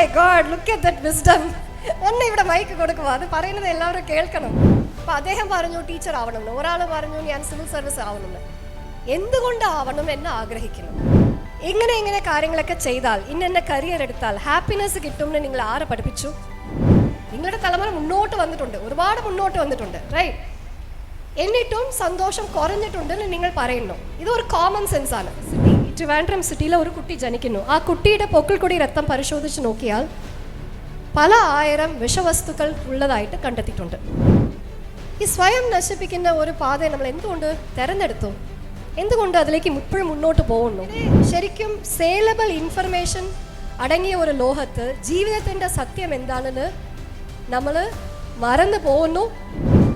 My God, look at that wisdom. ഒന്ന് ഇവിടെ mic കൊടുക്കുക, അത് പറയുന്നത് എല്ലാവരും കേൾക്കണം. അപ്പോൾ അദ്ദേഹം പറഞ്ഞു ടീച്ചർ ആവണമെന്ന്, ഒരാൾ പറഞ്ഞു ഞാൻ സിവിൽ സർവീസ് ആവണമെന്ന്. എന്തുകൊണ്ടാവണം എന്ന് ആഗ്രഹിക്കുന്നു? ഇങ്ങനെ കാര്യങ്ങളൊക്കെ ചെയ്താൽ, ഇന്ന കരിയർ എടുത്താൽ ഹാപ്പിനെസ് കിട്ടുമെന്ന് നിങ്ങൾ ആരെ പഠിപ്പിച്ചു? നിങ്ങളുടെ തലമുറ മുന്നോട്ട് വന്നിട്ടുണ്ട്, ഒരുപാട് മുന്നോട്ട് വന്നിട്ടുണ്ട്, റൈറ്റ്? എന്നിട്ടും സന്തോഷം കുറഞ്ഞിട്ടുണ്ടെന്ന് നിങ്ങൾ പറയുന്നു. ഇതൊരു കോമൺ സെൻസ് ആണ്. ട്രിവാൻഡ്രം സിറ്റിയിലെ ഒരു കുട്ടി ജനിക്കുന്നു. ആ കുട്ടിയുടെ പൊക്കിൾക്കൊടി രക്തം പരിശോധിച്ച് നോക്കിയാൽ പല ആയിരം വിഷവസ്തുക്കൾ ഉള്ളതായിട്ട് കണ്ടെത്തിയിട്ടുണ്ട്. ഈ സ്വയം നശിപ്പിക്കുന്ന ഒരു പാതയെ നമ്മൾ എന്തുകൊണ്ട് തിരഞ്ഞെടുത്തു? എന്തുകൊണ്ട് അതിലേക്ക് ഇപ്പോഴും മുന്നോട്ട് പോകുന്നു? ശരിക്കും സേലബിൾ ഇൻഫർമേഷൻ അടങ്ങിയ ഒരു ലോകത്ത് ജീവിതത്തിൻ്റെ സത്യം എന്താണെന്ന് നമ്മൾ മറന്നു പോകുന്നു.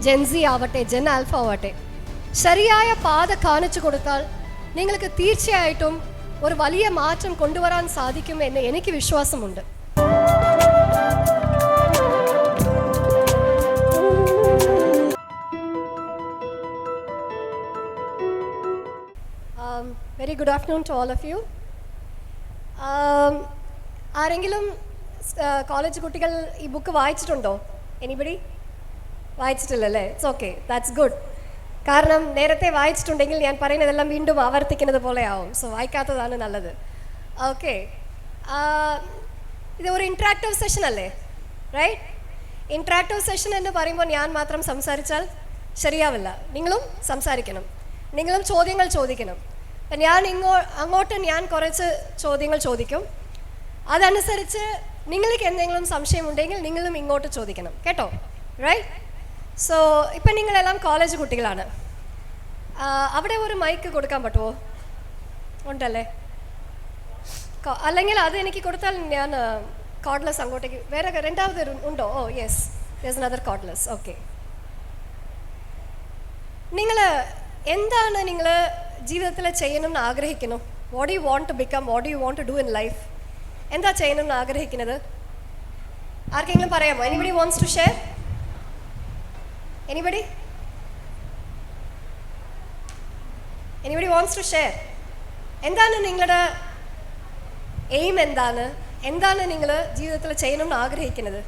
ജെൻസി ആവട്ടെ, ജെൻ ആൽഫ ആവട്ടെ, ശരിയായ പാത കാണിച്ചു കൊടുത്താൽ നിങ്ങൾക്ക് തീർച്ചയായിട്ടും ഒരു വലിയ മാറ്റം കൊണ്ടുവരാൻ സാധിക്കും എന്ന് എനിക്ക് വിശ്വാസമുണ്ട്. Very good afternoon to all of you. ആരെങ്കിലും കോളേജ് കുട്ടികൾ ഈ ബുക്ക് വായിച്ചിട്ടുണ്ടോ? എനിബഡി വായിച്ചിട്ടില്ലല്ലേ? It's okay, that's good. കാരണം നേരത്തെ വായിച്ചിട്ടുണ്ടെങ്കിൽ ഞാൻ പറയുന്നതെല്ലാം വീണ്ടും ആവർത്തിക്കുന്നത് പോലെ ആവും. സോ വായിക്കാത്തതാണ് നല്ലത്. ഓക്കെ, ഇത് ഒരു ഇൻട്രാക്റ്റീവ് സെഷൻ അല്ലേ, റൈറ്റ്? ഇൻട്രാക്റ്റീവ് സെഷൻ എന്ന് പറയുമ്പോൾ ഞാൻ മാത്രം സംസാരിച്ചാൽ ശരിയാവില്ല. നിങ്ങളും സംസാരിക്കണം, നിങ്ങളും ചോദ്യങ്ങൾ ചോദിക്കണം. ഞാൻ അങ്ങോട്ട് ഞാൻ കുറച്ച് ചോദ്യങ്ങൾ ചോദിക്കും. അതനുസരിച്ച് നിങ്ങൾക്ക് എന്തെങ്കിലും സംശയമുണ്ടെങ്കിൽ നിങ്ങളും ഇങ്ങോട്ട് ചോദിക്കണം, കേട്ടോ? റൈറ്റ്? സോ ഇപ്പം നിങ്ങളെല്ലാം കോളേജ് കുട്ടികളാണ്. അവിടെ ഒരു മൈക്ക് കൊടുക്കാൻ പറ്റുമോ? ഉണ്ടല്ലേ? അല്ലെങ്കിൽ അത് എനിക്ക് കൊടുത്താൽ ഞാൻ കോർഡ്ലെസ് അങ്ങോട്ടേക്ക് വേറെ രണ്ടാമത് ഉണ്ടോ? Oh yes, there's another cordless. Okay, നിങ്ങൾ എന്താണ് നിങ്ങൾ ജീവിതത്തിൽ ചെയ്യണമെന്ന് ആഗ്രഹിക്കുന്നു? What you want to become, what you want to do in life? എന്താ ചെയ്യണമെന്ന് ആഗ്രഹിക്കുന്നത്? ആർക്കെങ്കിലും പറയാമോ? Anybody wants to share? Anybody? Anybody wants to share? എന്താണ് നിങ്ങളുടെ എയിം? എന്താണ് നിങ്ങൾ ജീവിതത്തിൽ ചെയ്യണമെന്ന് ആഗ്രഹിക്കുന്നത്?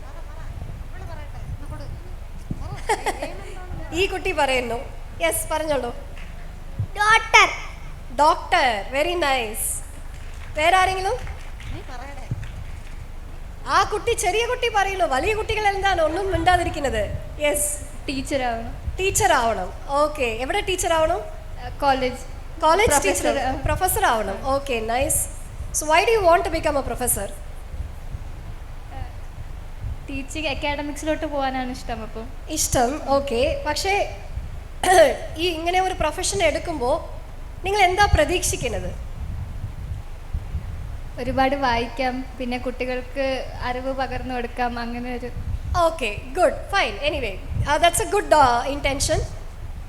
ഈ കുട്ടി പറയുന്നു. യെസ്, പറഞ്ഞോളൂ. ഡോക്ടർ. Doctor, very nice. വേറെ ആരെങ്കിലും? ആ കുട്ടി, ചെറിയ കുട്ടി പറയുന്നു. വലിയ കുട്ടികൾ എന്താണ് ഒന്നും മിണ്ടാതിരിക്കുന്നത്? യെസ്, ടീച്ചർ ആവണം. ടീച്ചർ ആവണം. ഓക്കെ, എവിടെ ടീച്ചർ ആവണം? കോളേജ് ടീച്ചർ, പ്രൊഫസർ ആവണം. Okay, nice. So why do you want to become a professor? Teaching അക്കാഡമിക്സിലോട്ട് പോകാനാണ് ഇഷ്ടം. അപ്പം ഇഷ്ടം, ഓക്കെ. പക്ഷേ ഈ ഇങ്ങനെ ഒരു പ്രൊഫഷൻ എടുക്കുമ്പോൾ നിങ്ങൾ എന്താ പ്രതീക്ഷിക്കുന്നത്? ഒരുപാട് വായിക്കാം, പിന്നെ കുട്ടികൾക്ക് അറിവ് പകർന്നു കൊടുക്കാം, അങ്ങനെ ഒരു. Okay, good, fine. Anyway, that's A good intention.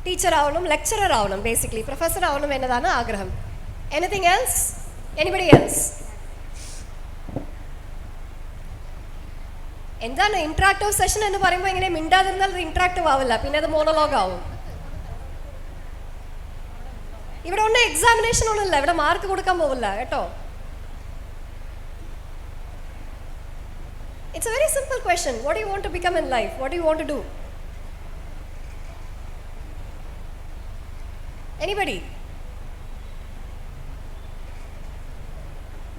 Teacher ആവണം, ലെക്ചറർ ആവണം, ബേസിക്കലി പ്രൊഫസർ ആവണം എന്നതാണ് ആഗ്രഹം. Anything else? Anybody else? എന്താണ് ഇൻട്രാക്റ്റീവ് സെഷൻ എന്ന് പറയുമ്പോൾ ഇങ്ങനെ മിണ്ടാതിരുന്നാൽ അത് ഇൻട്രാക്റ്റീവ് ആവില്ല, പിന്നെ അത് മോണോലോഗ് ആവും. ഇവിടെ ഉണ്ട് എക്സാമിനേഷൻ ഒന്നുമില്ല, ഇവിടെ മാർക്ക് കൊടുക്കാൻ പോവില്ല, കേട്ടോ? It's a very simple question. What do you want to become in life? What do you want to do? Anybody?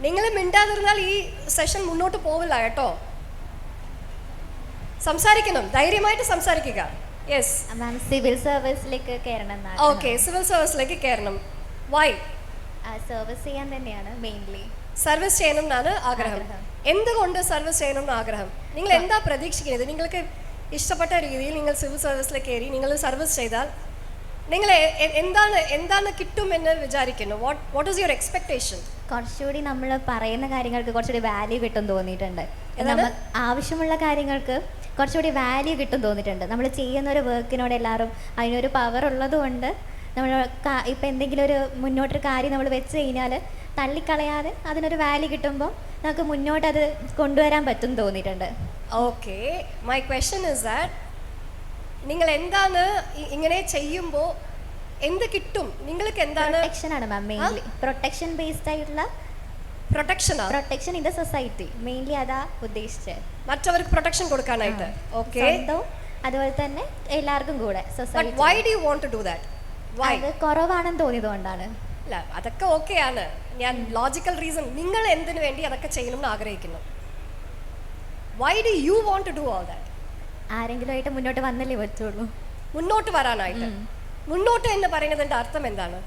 നിങ്ങൾ മിണ്ടാതിരുന്നാൽ ഈ സെഷൻ മുന്നോട്ട് പോവില്ല, കേട്ടോ? സംസാരിക്കണം, ധൈര്യമായിട്ട് സംസാരിക്കുക. യെസ് മാം, സിവിൽ സർവീസിലേക്ക് കയറണം. ഓക്കെ, സിവിൽ സർവീസിലേക്ക് കയറണം. വൈ? സർവീസ് ചെയ്യാൻ തന്നെയാണ് മെയിൻലി. സർവീസ് ചെയ്യണം എന്നാണ് ആഗ്രഹം. എന്തുകൊണ്ട് സർവീസ് ചെയ്യണം എന്ന് ആഗ്രഹം? നിങ്ങൾ എന്താ പ്രതീക്ഷിക്കുന്നത്? നിങ്ങൾക്ക് ഇഷ്ടപ്പെട്ട രീതിയിൽ നിങ്ങൾ സിവിൽ സർവീസിലേക്ക് കയറി നിങ്ങൾ സർവീസ് ചെയ്താൽ നിങ്ങൾ എന്താണ് കിട്ടും എന്ന് വിചാരിക്കുന്നു? What is your expectation? കുറച്ചുകൂടി നമ്മൾ പറയുന്ന കാര്യങ്ങൾക്ക് കുറച്ചുകൂടി വാല്യൂ കിട്ടും തോന്നിയിട്ടുണ്ട്. നമ്മൾ ആവശ്യമുള്ള കാര്യങ്ങൾക്ക് കുറച്ചുകൂടി വാല്യൂ കിട്ടും തോന്നിയിട്ടുണ്ട്. നമ്മൾ ചെയ്യുന്ന ഒരു വർക്കിനോട് എല്ലാവരും അതിനൊരു പവർ ഉള്ളതുകൊണ്ട് നമ്മൾ ഇപ്പം എന്തെങ്കിലും ഒരു മുന്നോട്ടൊരു കാര്യം നമ്മൾ വെച്ച് കഴിഞ്ഞാൽ തള്ളിക്കളയാതെ അതിനൊരു വാല്യൂ കിട്ടുമ്പോൾ നമുക്ക് മുന്നോട്ടത് കൊണ്ടുവരാൻ പറ്റും തോന്നിയിട്ടുണ്ട്. Okay, my question is that നിങ്ങൾ എന്താണ് ഇങ്ങനെ ചെയ്യുമ്പോൾ എന്ത് കിട്ടും നിങ്ങൾക്ക്? എന്താണ്? പ്രൊട്ടക്ഷൻ ആണ് മാം, മെയിൻലി പ്രൊട്ടക്ഷൻ ബേസ്ഡ് ആയിട്ടുള്ള protection in the society mainly അതാ ഉദ്ദേശിച്ചത്. മറ്റവർക്ക് പ്രൊട്ടക്ഷൻ കൊടുക്കാനായിട്ട്. ഓക്കെ, അതുപോലെ തന്നെ എല്ലാവർക്കും കൂടെ society. Why do you want to do that? Why? അത് കുറവാണെന്ന് തോന്നിയതുകൊണ്ടാണ്. അല്ല, അതൊക്കെ ഓക്കെയാണ്. ഞാൻ ലോജിക്കൽ റീസൺ, നിങ്ങൾ എന്തിനു വേണ്ടി അതൊക്കെ ചെയ്യണമെന്ന് ആഗ്രഹിക്കുന്നു? Why do you want to do all that? ആരെങ്കിലുമായിട്ട് മുന്നോട്ട് വന്നല്ലേ പറ്റുള്ളൂ. മുന്നോട്ട് വരാനായിട്ട്. മുന്നോട്ട് എന്ന് പറയുന്നതിന്റെ അർത്ഥം എന്താണ്?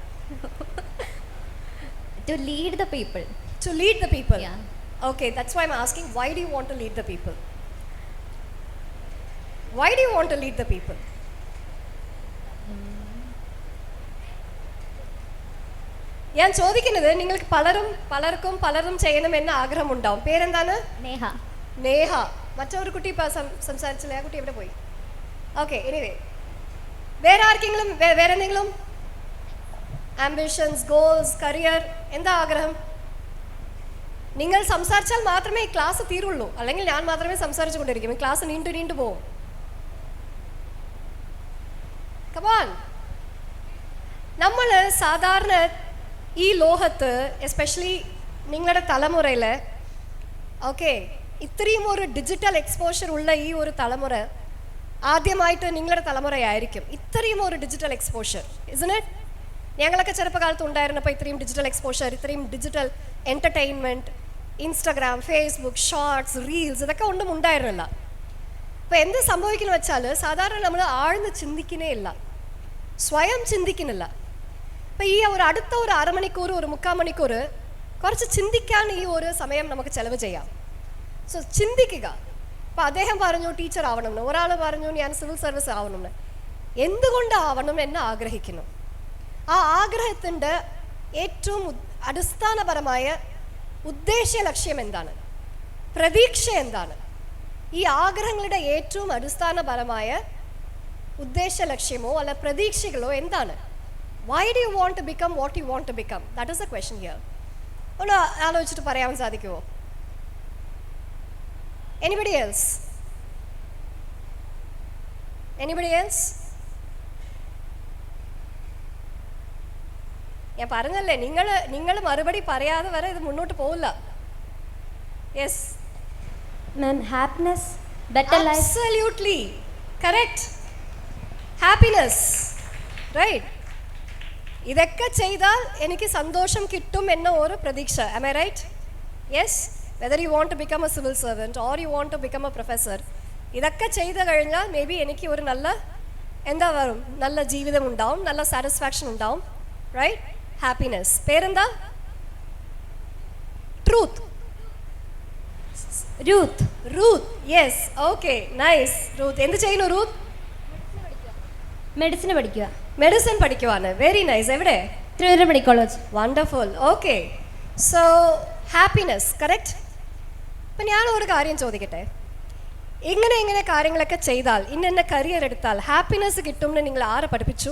To lead the people. To lead the people. Yeah. Okay, that's why I'm asking, why do you want to lead the people? Why do you want to lead the people? ഞാൻ ചോദിക്കുന്നത്, നിങ്ങൾക്ക് പലർക്കും പലതും ചെയ്യണമെന്ന് ആഗ്രഹമുണ്ടാവും. പേരെന്താണ്? നേഹ. മറ്റൊരു കുട്ടി സംസാരിച്ചില്ല. ആ കുട്ടി എവിടെ പോയി? ഓക്കെ, എനിവേ, വേറെ ആർക്കെങ്കിലും വേറെ എന്തെങ്കിലും ആംബിഷൻസ്, ഗോൾസ്, കരിയർ, എന്താ ആഗ്രഹം? നിങ്ങൾ സംസാരിച്ചാൽ മാത്രമേ ഈ ക്ലാസ് തീരുള്ളൂ, അല്ലെങ്കിൽ ഞാൻ മാത്രമേ സംസാരിച്ചു കൊണ്ടിരിക്കും. ഈ ക്ലാസ് നീണ്ടു പോവും. കമോൺ. നമ്മൾ സാധാരണ ഈ ലോകത്ത്, എസ്പെഷ്യലി നിങ്ങളുടെ തലമുറയിൽ, ഓക്കെ, ഇത്രയും ഒരു ഡിജിറ്റൽ എക്സ്പോഷർ ഉള്ള ഈ ഒരു തലമുറ ആദ്യമായിട്ട് നിങ്ങളുടെ തലമുറയായിരിക്കും. ഇത്രയും ഒരു ഡിജിറ്റൽ എക്സ്പോഷർ, ഇസ്ന്റ് ഇറ്റ്? ഞങ്ങളൊക്കെ ചെറുപ്പകാലത്ത് ഉണ്ടായിരുന്നപ്പോൾ ഇത്രയും ഡിജിറ്റൽ എക്സ്പോഷർ, ഇത്രയും digital entertainment, Instagram, Facebook, shorts, reels, ഇതൊക്കെ ഒന്നും ഉണ്ടായിരുന്നില്ല. അപ്പോൾ എന്ത് സംഭവിക്കുന്നു വെച്ചാൽ, സാധാരണ നമ്മൾ ആഴ്ന്ന് ചിന്തിക്കുന്നേ ഇല്ല, സ്വയം ചിന്തിക്കുന്നില്ല. അപ്പോൾ ഈ ഒരു അടുത്ത ഒരു അരമണിക്കൂർ, ഒരു 3/4 മണിക്കൂർ കുറച്ച് ചിന്തിക്കാൻ ഈ ഒരു സമയം നമുക്ക് ചെലവ് ചെയ്യാം. സോ ചിന്തിക്കുക. അപ്പോൾ അദ്ദേഹം പറഞ്ഞു ടീച്ചർ ആവണമെന്ന്, ഒരാൾ പറഞ്ഞു ഞാൻ സിവിൽ സർവീസ് ആവണമെന്ന്. എന്തുകൊണ്ടാവണം എന്ന് ആഗ്രഹിക്കുന്നു? ആ ആഗ്രഹത്തിൻ്റെ ഏറ്റവും അടിസ്ഥാനപരമായ ഉദ്ദേശ ലക്ഷ്യം എന്താണ്? പ്രതീക്ഷ എന്താണ്? ഈ ആഗ്രഹങ്ങളുടെ ഏറ്റവും അടിസ്ഥാനപരമായ ഉദ്ദേശ ലക്ഷ്യമോ അല്ല പ്രതീക്ഷകളോ എന്താണ്? Why do you want to become what you want to become? That is a question here. ഒന്ന് ആലോചിച്ചിട്ട് പറയാൻ സാധിക്കുമോ? Anybody else? Anybody else? ഞാൻ പറഞ്ഞല്ലേ, നിങ്ങൾ മറുപടി പറയാതെ വരെ ഇത് മുന്നോട്ട് പോവില്ല. Yes ma'am, happiness, better life. Absolutely correct. Happiness, right. ഇതൊക്കെ ചെയ്താൽ എനിക്ക് സന്തോഷം കിട്ടും എന്ന ഒരു പ്രതീക്ഷ. Am I right? Yes. Whether you want to become a civil servant or you want to become a professor, ഇതൊക്കെ ചെയ്ത് കഴിഞ്ഞാൽ മേ ബി എനിക്ക് ഒരു നല്ല ജീവിതം ഉണ്ടാവും, നല്ല സാറ്റിസ്ഫാക്ഷൻ ഉണ്ടാവും, റൈറ്റ്? ഹാപ്പിനെസ്. പേരെന്താ? Ruth. Yes, okay, nice. Ruth എന്ത് ചെയ്യുന്നു? റൂത്ത് മെഡിസിൻ പഠിക്കുവാണ്. Very nice. എവിടെ? Thiruvananthapuram medical college. Wonderful. Okay, so happiness, correct. അപ്പം ഞാൻ ഒരു കാര്യം ചോദിക്കട്ടെ, ഇങ്ങനെ കാര്യങ്ങളൊക്കെ ചെയ്താൽ, ഇന്ന കരിയർ എടുത്താൽ ഹാപ്പിനെസ് കിട്ടുമെന്ന് നിങ്ങൾ ആരെ പഠിപ്പിച്ചു?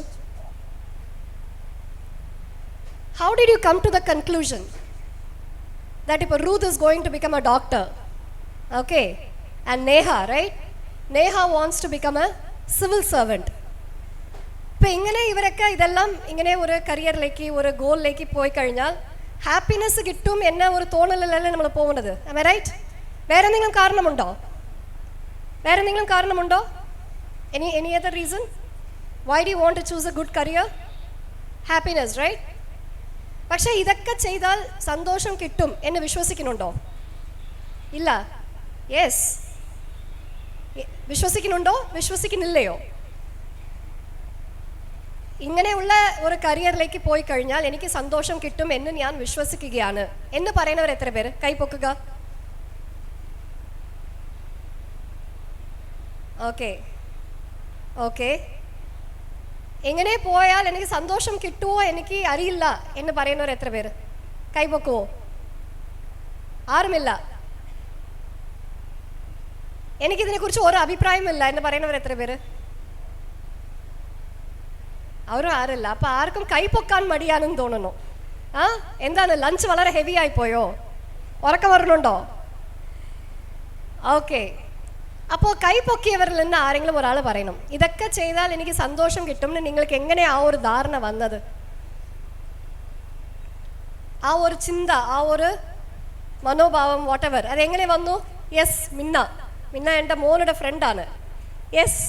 How did you come to the conclusion that ഇപ്പോൾ Ruth is going to become a doctor, okay, and Neha, right? Neha wants to become a civil servant. ഇപ്പം ഇവരൊക്കെ ഇതെല്ലാം ഇങ്ങനെ ഒരു കരിയറിലേക്ക്, ഒരു ഗോളിലേക്ക് പോയി കഴിഞ്ഞാൽ ഹാപ്പിനെസ് കിട്ടും എന്ന ഒരു തോന്നലല്ലേ നമ്മൾ പോകുന്നത്. Am I right? വേറെ എന്തെങ്കിലും കാരണമുണ്ടോ? Any other reason? Why do you want to choose a good career? Happiness, right? പക്ഷേ ഇതൊക്കെ ചെയ്താൽ സന്തോഷം കിട്ടും എന്ന് വിശ്വസിക്കുന്നുണ്ടോ? ഇല്ല. യെസ്, വിശ്വസിക്കുന്നുണ്ടോ? വിശ്വസിക്കുന്നില്ലയോ? ഇങ്ങനെയുള്ള ഒരു കരിയറിലേക്ക് പോയി കഴിഞ്ഞാൽ എനിക്ക് സന്തോഷം കിട്ടും എന്ന് ഞാൻ വിശ്വസിക്കുകയാണ് എന്ന് പറയുന്നവർ എത്ര പേര്? കൈപ്പൊക്കുക. ഓക്കെ. എങ്ങനെ പോയാൽ എനിക്ക് സന്തോഷം കിട്ടുമോ എനിക്ക് അറിയില്ല എന്ന് പറയുന്നവർ എത്ര പേര്? കൈപ്പൊക്കുവോ? ആരുമില്ല. എനിക്കിതിനെക്കുറിച്ച് ഒരു അഭിപ്രായമില്ല എന്ന് പറയുന്നവർ എത്ര പേര്? അവരും ആരല്ല. അപ്പം ആർക്കും കൈപ്പൊക്കാൻ മടിയാണെന്ന് തോന്നുന്നു. എന്താണ്, ലഞ്ച് വളരെ ഹെവി ആയിപ്പോയോ? ഉറക്കം വരണുണ്ടോ? ഓക്കെ. അപ്പോൾ കൈപ്പൊക്കിയവരിൽ നിന്ന് ആരെങ്കിലും ഒരാൾ പറയണം, ഇതൊക്കെ ചെയ്താൽ എനിക്ക് സന്തോഷം കിട്ടും. നിങ്ങൾക്ക് എങ്ങനെ ആ ഒരു ധാരണ വന്നത്? ആ ഒരു ചിന്ത, ആ ഒരു മനോഭാവം വാട്ടെവർ അതെങ്ങനെ വന്നു? യെസ്, മിന്ന എൻ്റെ മോനുടെ ഫ്രണ്ടാണ്. Yes,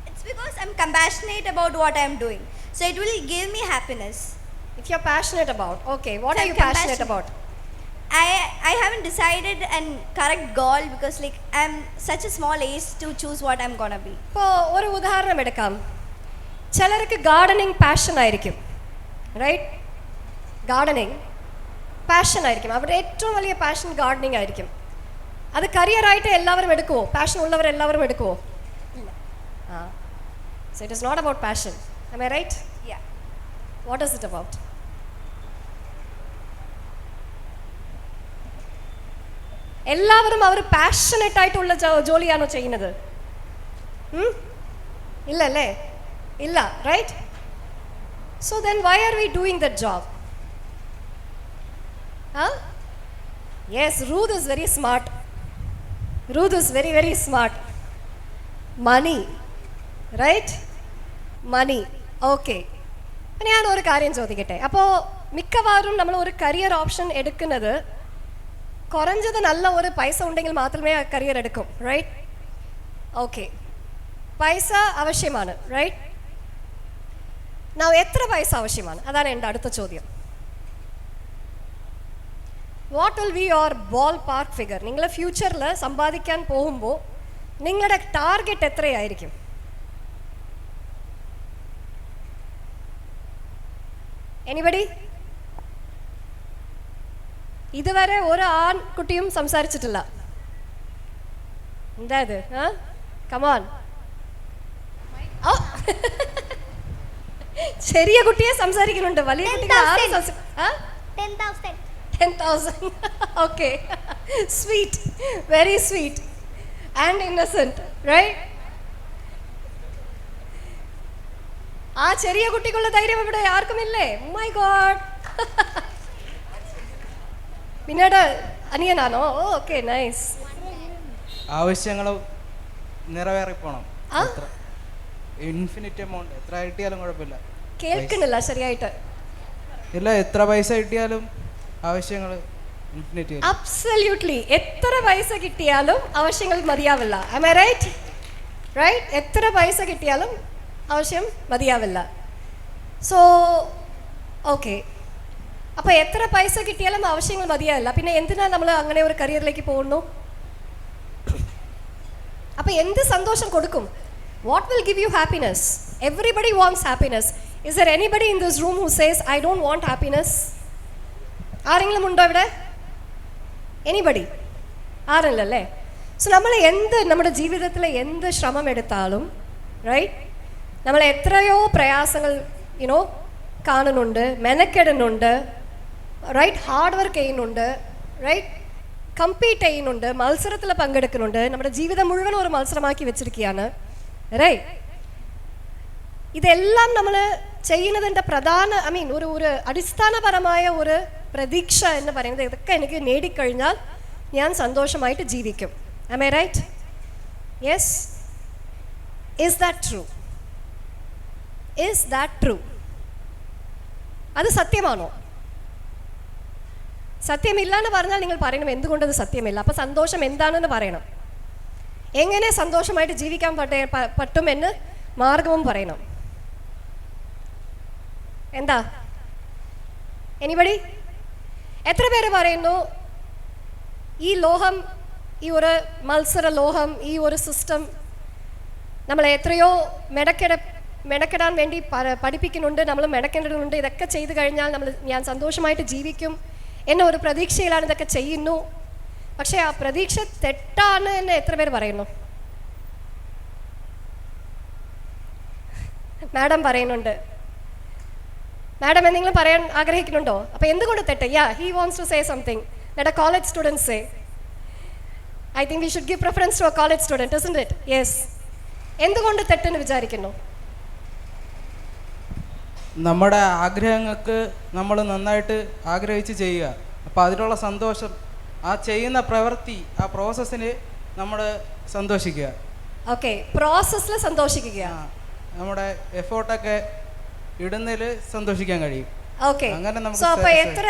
It's because I'm compassionate about what I'm doing. So it will give me happiness. if you're passionate about, okay, what So are I'm you passionate about? I haven't decided an correct goal because like I'm such a small age to choose what I'm gonna be. ഇപ്പോൾ ഒരു ഉദാഹരണം എടുക്കാം. ചിലർക്ക് gardening passion ആയിരിക്കും, right? Gardening passion ആയിരിക്കും, അവരുടെ ഏറ്റവും വലിയ പാഷൻ ഗാർഡനിങ് ആയിരിക്കും. അത് കരിയറായിട്ട് എല്ലാവരും എടുക്കുമോ? പാഷൻ ഉള്ളവരെല്ലാവരും എടുക്കുമോ? ആ, so it is not about passion. Am I right? Yeah. What is it about? എല്ലാവരും അവർ പാഷനറ്റ് ആയിട്ടുള്ള ജോലിയാണോ ചെയ്യുന്നത്? ഇല്ല അല്ലേ? ഇല്ല, right? So then why are we doing that job? Yes, Ruth is very smart. Ruth is very, very smart. Money, right? Money. Okay. ഞാൻ ഒരു കാര്യം ചോദിക്കട്ടെ. അപ്പോൾ മിക്കവാറും നമ്മൾ ഒരു കരിയർ ഓപ്ഷൻ എടുക്കുന്നത് കുറഞ്ഞത് നല്ല ഒരു പൈസ ഉണ്ടെങ്കിൽ മാത്രമേ ആ കരിയർ എടുക്കും, റൈറ്റ്? ഓക്കെ, പൈസ ആവശ്യമാണ്, റൈറ്റ്? എത്ര പൈസ ആവശ്യമാണ്? അതാണ് എൻ്റെ അടുത്ത ചോദ്യം. What will be your ball park figure? നിങ്ങൾ ഫ്യൂച്ചറിൽ സമ്പാദിക്കാൻ പോകുമ്പോൾ നിങ്ങളുടെ ടാർഗറ്റ് എത്രയായിരിക്കും? എനിബഡി? ഇതുവരെ ഒരു ആൺകുട്ടിയും സംസാരിച്ചിട്ടില്ല. എന്താ ഇത്? കമോൺ. ചെറിയ കുട്ടിയെ സംസാരിക്കുന്നുണ്ട്, വലിയ കുട്ടികൾ 10,000. Okay, sweet, very sweet and innocent, right? ആ ചെറിയ കുട്ടിക്കുള്ള ധൈര്യം ഇവിടെ ആർക്കുമില്ലേ? My God. പിന്നീട് അനിയനാണോ? Okay, nice. ആവശ്യങ്ങൾ നിറവേറിപ്പോണം. ഇൻഫിനിറ്റ് എമൗണ്ട് എത്ര കിട്ടിയാലും കുഴപ്പമില്ല. കേൾക്കുന്നില്ല ശരിയായിട്ട്. ഇല്ല, എത്ര പൈസ കിട്ടിയാലും ആവശ്യങ്ങൾ ഇൻഫിനിറ്റ്. അബ്സല്യൂട്ട്ലി, എത്ര പൈസ കിട്ടിയാലും ആവശ്യങ്ങൾ മതിയാവില്ല. Am I right? റൈറ്റ്? എത്ര പൈസ കിട്ടിയാലും ആവശ്യം മതിയാവില്ല. സോ ഓക്കെ, അപ്പോൾ എത്ര പൈസ കിട്ടിയാലും ആവശ്യങ്ങൾ മതിയാവില്ല, പിന്നെ എന്തിനാ നമ്മൾ അങ്ങനെ ഒരു കരിയറിലേക്ക് പോകുന്നു? അപ്പോൾ എന്ത് സന്തോഷം കൊടുക്കും? What will give you happiness? Everybody wants happiness. Is there anybody in this room who says I don't want happiness? ആരെങ്കിലും ഉണ്ടോ ഇവിടെ? എനിബഡി? ആരല്ലല്ലേ? സോ നമ്മൾ നമ്മുടെ ജീവിതത്തിൽ എന്ത് ശ്രമം എടുത്താലും, റൈറ്റ്, നമ്മൾ എത്രയോ പ്രയാസങ്ങൾ കാണുന്നുണ്ട്, മെനക്കെടുന്നുണ്ട്, റൈറ്റ്, ഹാർഡ് വർക്ക് ചെയ്യുന്നുണ്ട്, റൈറ്റ്, കമ്പീറ്റ് ചെയ്യുന്നുണ്ട്, മത്സരത്തിൽ പങ്കെടുക്കുന്നുണ്ട്. നമ്മുടെ ജീവിതം മുഴുവൻ ഒരു മത്സരമാക്കി വെച്ചിരിക്കുകയാണ്, റൈറ്റ്? ഇതെല്ലാം നമ്മൾ ചെയ്യുന്നതിൻ്റെ പ്രധാന ഒരു അടിസ്ഥാനപരമായ ഒരു പ്രതീക്ഷ എന്ന് പറയുന്നത് ഇതൊക്കെ എനിക്ക് നേടിക്കഴിഞ്ഞാൽ ഞാൻ സന്തോഷമായിട്ട് ജീവിക്കും. Am I right? Yes. Is that true? Is that true? അത് സത്യമാണോ? സത്യമില്ല എന്ന് പറഞ്ഞാൽ നിങ്ങൾ പറയണം എന്തുകൊണ്ടത് സത്യമില്ല. അപ്പം സന്തോഷം എന്താണെന്ന് പറയണം. എങ്ങനെ സന്തോഷമായിട്ട് ജീവിക്കാൻ പറ്റുമെന്ന് മാർഗവും പറയണം. എന്താ? എനിബഡി? എത്ര പേര് പറയുന്നു ഈ ലോഹം, ഈ ഒരു മത്സര ലോഹം, ഈ ഒരു സിസ്റ്റം നമ്മളെ എത്രയോ മെനക്കെടാൻ വേണ്ടി പഠിപ്പിക്കുന്നുണ്ട്, നമ്മൾ മെനക്കെടുന്നുണ്ട്, ഇതൊക്കെ ചെയ്തു കഴിഞ്ഞാൽ ഞാൻ സന്തോഷമായിട്ട് ജീവിക്കും എന്ന ഒരു പ്രതീക്ഷയിലാണ് ഇതൊക്കെ ചെയ്യുന്നു. പക്ഷേ ആ പ്രതീക്ഷ തെറ്റാണ് എന്ന് എത്ര പേര് പറയുന്നു? മാഡം പറയുന്നുണ്ട്. മാഡം എന്തെങ്കിലും പറയാൻ ആഗ്രഹിക്കുന്നുണ്ടോ? അപ്പോൾ എന്തുകൊണ്ട് തെറ്റ്? He wants to say something. Let a college student say. I think we should give preference to a college student, isn't it? Yes. എന്തുകൊണ്ട് തെറ്റെന്ന് വിചാരിക്കുന്നു? നമ്മുടെ ആഗ്രഹങ്ങൾക്ക് നമ്മൾ നന്നായിട്ട് ആഗ്രഹിച്ച് ചെയ്യുക. അപ്പോൾ അതിലുള്ള സന്തോഷം, ആ ചെയ്യുന്ന പ്രവൃത്തി, ആ പ്രോസസ്സിന് നമ്മൾ സന്തോഷിക്കുക. ഓക്കെ, പ്രോസസ്സിൽ സന്തോഷിക്കുക. നമ്മുടെ എഫേർട്ടൊക്കെ ഇടുന്നതിൽ സന്തോഷിക്കാൻ കഴിയും. ഓക്കെ. സോ അപ്പൊ എത്ര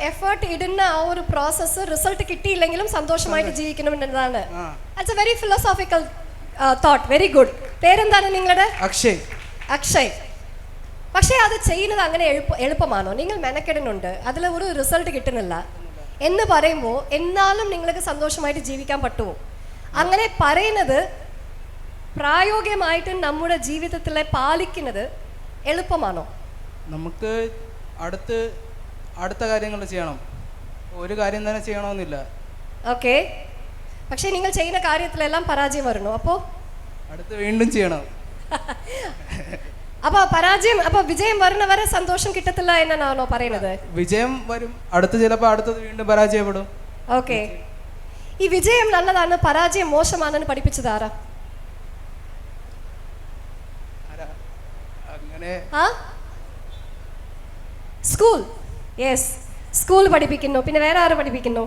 എഫേർട്ട് ഇടുന്ന ആ ഒരു പ്രോസസ്സ് റിസൾട്ട് കിട്ടിയില്ലെങ്കിലും സന്തോഷമായിട്ട് ജീവിക്കണം എന്നതാണ്. That's A very philosophical thought. Very good. പേരെന്താണ് നിങ്ങളുടെ? അക്ഷയ്. അക്ഷയ്. പക്ഷേ അത് ചെയ്യുന്നത് അങ്ങനെ എളുപ്പമാണോ? നിങ്ങൾ മെനക്കെടുന്നുണ്ട്, അതിൽ ഒരു റിസൾട്ട് കിട്ടുന്നില്ല എന്ന് പറയുമ്പോൾ എന്നാലും നിങ്ങൾക്ക് സന്തോഷമായിട്ട് ജീവിക്കാൻ പറ്റുമോ? അങ്ങനെ പറയുന്നത് പ്രായോഗികമായിട്ട് നമ്മുടെ ജീവിതത്തിൽ പാലിക്കുന്നത് എളുപ്പമാണോ? നമുക്ക് അടുത്ത കാര്യങ്ങൾ ചെയ്യണം, ഒരു കാര്യം തന്നെ ചെയ്യണമെന്നില്ല. ഓക്കെ. പക്ഷേ നിങ്ങൾ ചെയ്യുന്ന കാര്യത്തിലെല്ലാം പരാജയം വരണോ? അപ്പോൾ അടുത്ത് വീണ്ടും ചെയ്യണം. അപ്പൊ വിജയം വരുന്നവരെ സന്തോഷം കിട്ടത്തില്ല എന്നാണോ പറയുന്നത്? വിജയം വരും, ചിലപ്പോൾ അടുത്തത് വീണ്ടും പരാജയപ്പെടും. ഓക്കെ. ഈ വിജയം നല്ലതാണ്, പരാജയം മോശമാണെന്ന് പഠിപ്പിച്ചത് ആരാ? അങ്ങനെ സ്കൂൾ. യെസ്, സ്കൂൾ പഠിപ്പിക്കുന്നു. പിന്നെ വേറെ ആര് പഠിപ്പിക്കുന്നു?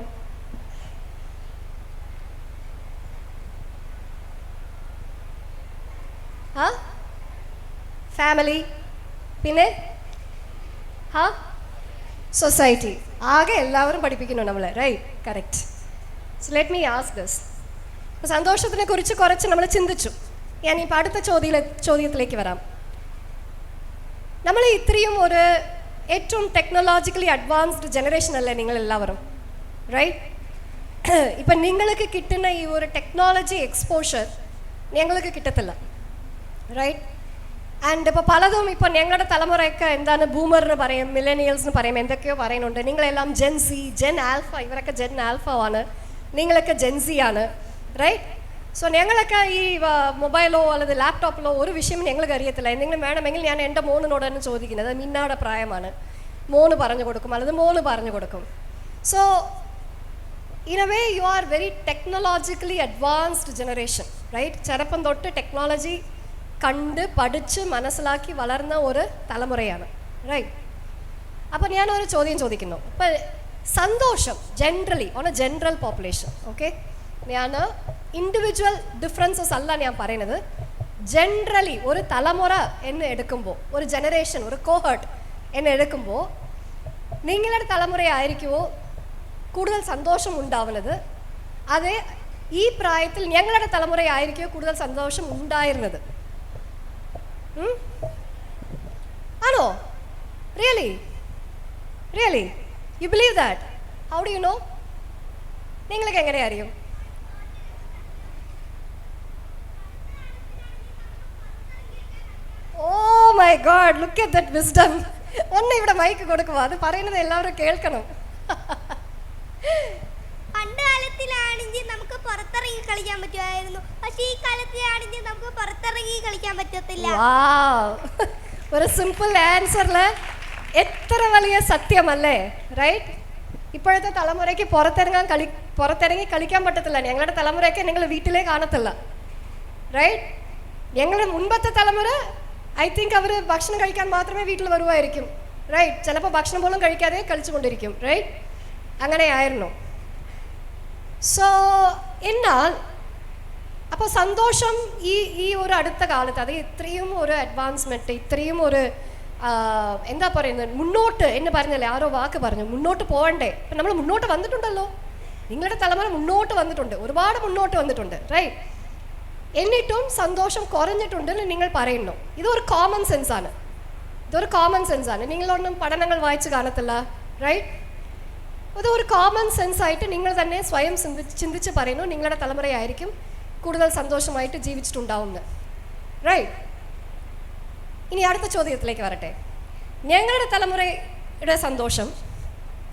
ഫാമിലി. പിന്നെ സൊസൈറ്റി. ആകെ എല്ലാവരും പഠിപ്പിക്കുന്നു നമ്മളെ. Right, correct. So let me ask this. സന്തോഷത്തിനെ കുറിച്ച് കുറച്ച് നമ്മൾ ചിന്തിച്ചു. ഞാൻ ഇപ്പോൾ അടുത്ത ചോദ്യത്തിലേക്ക് വരാം. നമ്മൾ ഇത്രയും ഒരു ഏറ്റവും ടെക്നോളജിക്കലി അഡ്വാൻസ്ഡ് ജനറേഷൻ അല്ലേ നിങ്ങളെല്ലാവരും? റൈറ്റ്. ഇപ്പം നിങ്ങൾക്ക് കിട്ടുന്ന ഈ ഒരു ടെക്നോളജി എക്സ്പോഷർ ഞങ്ങൾക്ക് കിട്ടത്തില്ല. റൈറ്റ്. ആൻഡ് ഇപ്പോൾ പലതും ഇപ്പോൾ ഞങ്ങളുടെ തലമുറയൊക്കെ എന്താണ് ബൂമറിന് പറയും, മില്ലേനിയൽസിന് പറയും, എന്തൊക്കെയോ പറയുന്നുണ്ട്. നിങ്ങളെല്ലാം ജെൻ സി, ജെൻ ആൽഫ. ഇവരൊക്കെ ജെൻ ആൽഫ ആണ്, നിങ്ങളൊക്കെ ജെൻ സി ആണ്. റൈറ്റ്. സോ ഞങ്ങളൊക്കെ ഈ മൊബൈലോ അല്ലെങ്കിൽ ലാപ്ടോപ്പിലോ ഒരു വിഷയം ഞങ്ങൾക്ക് അറിയത്തില്ല. എന്തെങ്കിലും വേണമെങ്കിൽ ഞാൻ എൻ്റെ മോനോട് തന്നെ ചോദിക്കുന്നത്. മിന്നയുടെ പ്രായമാണ്, മോന് പറഞ്ഞു കൊടുക്കും അല്ലെങ്കിൽ മോന് പറഞ്ഞു കൊടുക്കും. So in a way you are very technologically advanced generation. Right. ചെറുപ്പം തൊട്ട് ടെക്നോളജി കണ്ട് പഠിച്ച് മനസ്സിലാക്കി വളർന്ന ഒരു തലമുറയാണ്. റൈറ്റ്. അപ്പോൾ ഞാനൊരു ചോദ്യം ചോദിക്കുന്നു. ഇപ്പം സന്തോഷം generally on A general population, okay, ഞാൻ ഇൻഡിവിജ്വൽ ഡിഫറൻസസ് അല്ല ഞാൻ പറയുന്നത്, ജനറലി ഒരു തലമുറ എന്ന് എടുക്കുമ്പോൾ, ഒരു ജനറേഷൻ, ഒരു കോഹേർട്ട് എന്ന് എടുക്കുമ്പോൾ നിങ്ങളുടെ തലമുറയായിരിക്കുമോ കൂടുതൽ സന്തോഷം ഉണ്ടാവുന്നത്? അതെ, ഈ പ്രായത്തിൽ ഞങ്ങളുടെ തലമുറയായിരിക്കുമോ കൂടുതൽ സന്തോഷം ഉണ്ടായിരുന്നത്? ആണോ? Really? Really? You believe that? How do you know? നിങ്ങൾക്ക് എങ്ങനെ അറിയും? Oh my God, look at that wisdom. ഒന്ന് ഇവിടെ മൈക്ക് കൊടുക്കുക, അത് പറയുന്നത് എല്ലാവരും കേൾക്കണം. പണ്ട് കാലത്തിലാണെങ്കിൽ നമുക്ക് പുറത്തിറങ്ങി കളിക്കാൻ പറ്റുമായിരുന്നു, പക്ഷേ ഈ കാലത്തിലാണെങ്കിൽ നമുക്ക് പുറത്തിറങ്ങി കളിക്കാൻ പറ്റത്തില്ല. ഒരു സിമ്പിൾ ആൻസറില് എത്ര വലിയ സത്യമല്ലേ? റൈറ്റ്. ഇപ്പോഴത്തെ തലമുറയ്ക്ക് പുറത്തിറങ്ങി കളിക്കാൻ പറ്റത്തില്ല. ഞങ്ങളുടെ തലമുറയൊക്കെ നിങ്ങൾ വീട്ടിലേ കാണത്തില്ല. റൈറ്റ്. ഞങ്ങളുടെ മുൻപത്തെ തലമുറ ഐ തിങ്ക് അവർ ഭക്ഷണം കഴിക്കാൻ മാത്രമേ വീട്ടിൽ വരുമായിരിക്കും. റൈറ്റ്. ചിലപ്പോൾ ഭക്ഷണം പോലും കഴിക്കാതെ കളിച്ചുകൊണ്ടിരിക്കും. റൈറ്റ്. അങ്ങനെയായിരുന്നു. സോ എന്നാൽ അപ്പോൾ സന്തോഷം ഈ ഒരു അടുത്ത കാലത്ത് അത് ഇത്രയും ഒരു അഡ്വാൻസ്മെൻറ്റ്, ഇത്രയും ഒരു എന്താ പറയുന്നത്, മുന്നോട്ട് എന്ന് പറഞ്ഞല്ലേ, ആരോ വാക്ക് പറഞ്ഞു, മുന്നോട്ട് പോകണ്ടേ. ഇപ്പം നമ്മൾ മുന്നോട്ട് വന്നിട്ടുണ്ടല്ലോ, നിങ്ങളുടെ തലമുറ മുന്നോട്ട് വന്നിട്ടുണ്ട്, ഒരുപാട് മുന്നോട്ട് വന്നിട്ടുണ്ട്. റൈറ്റ്. എന്നിട്ടും സന്തോഷം കുറഞ്ഞിട്ടുണ്ടെന്ന് നിങ്ങൾ പറയുന്നു. ഇതൊരു കോമൺ സെൻസാണ്. നിങ്ങളൊന്നും പഠനങ്ങൾ വായിച്ച് കാണത്തില്ല. റൈറ്റ്. അതൊരു കോമൺ സെൻസായിട്ട് നിങ്ങൾ തന്നെ സ്വയം ചിന്തിച്ച് പറയുന്നു നിങ്ങളുടെ തലമുറയായിരിക്കും കൂടുതൽ സന്തോഷമായിട്ട് ജീവിച്ചിട്ടുണ്ടാവുന്നത്. റൈറ്റ്. ഇനി അടുത്ത ചോദ്യത്തിലേക്ക് വരട്ടെ. ഞങ്ങളുടെ തലമുറയുടെ സന്തോഷം,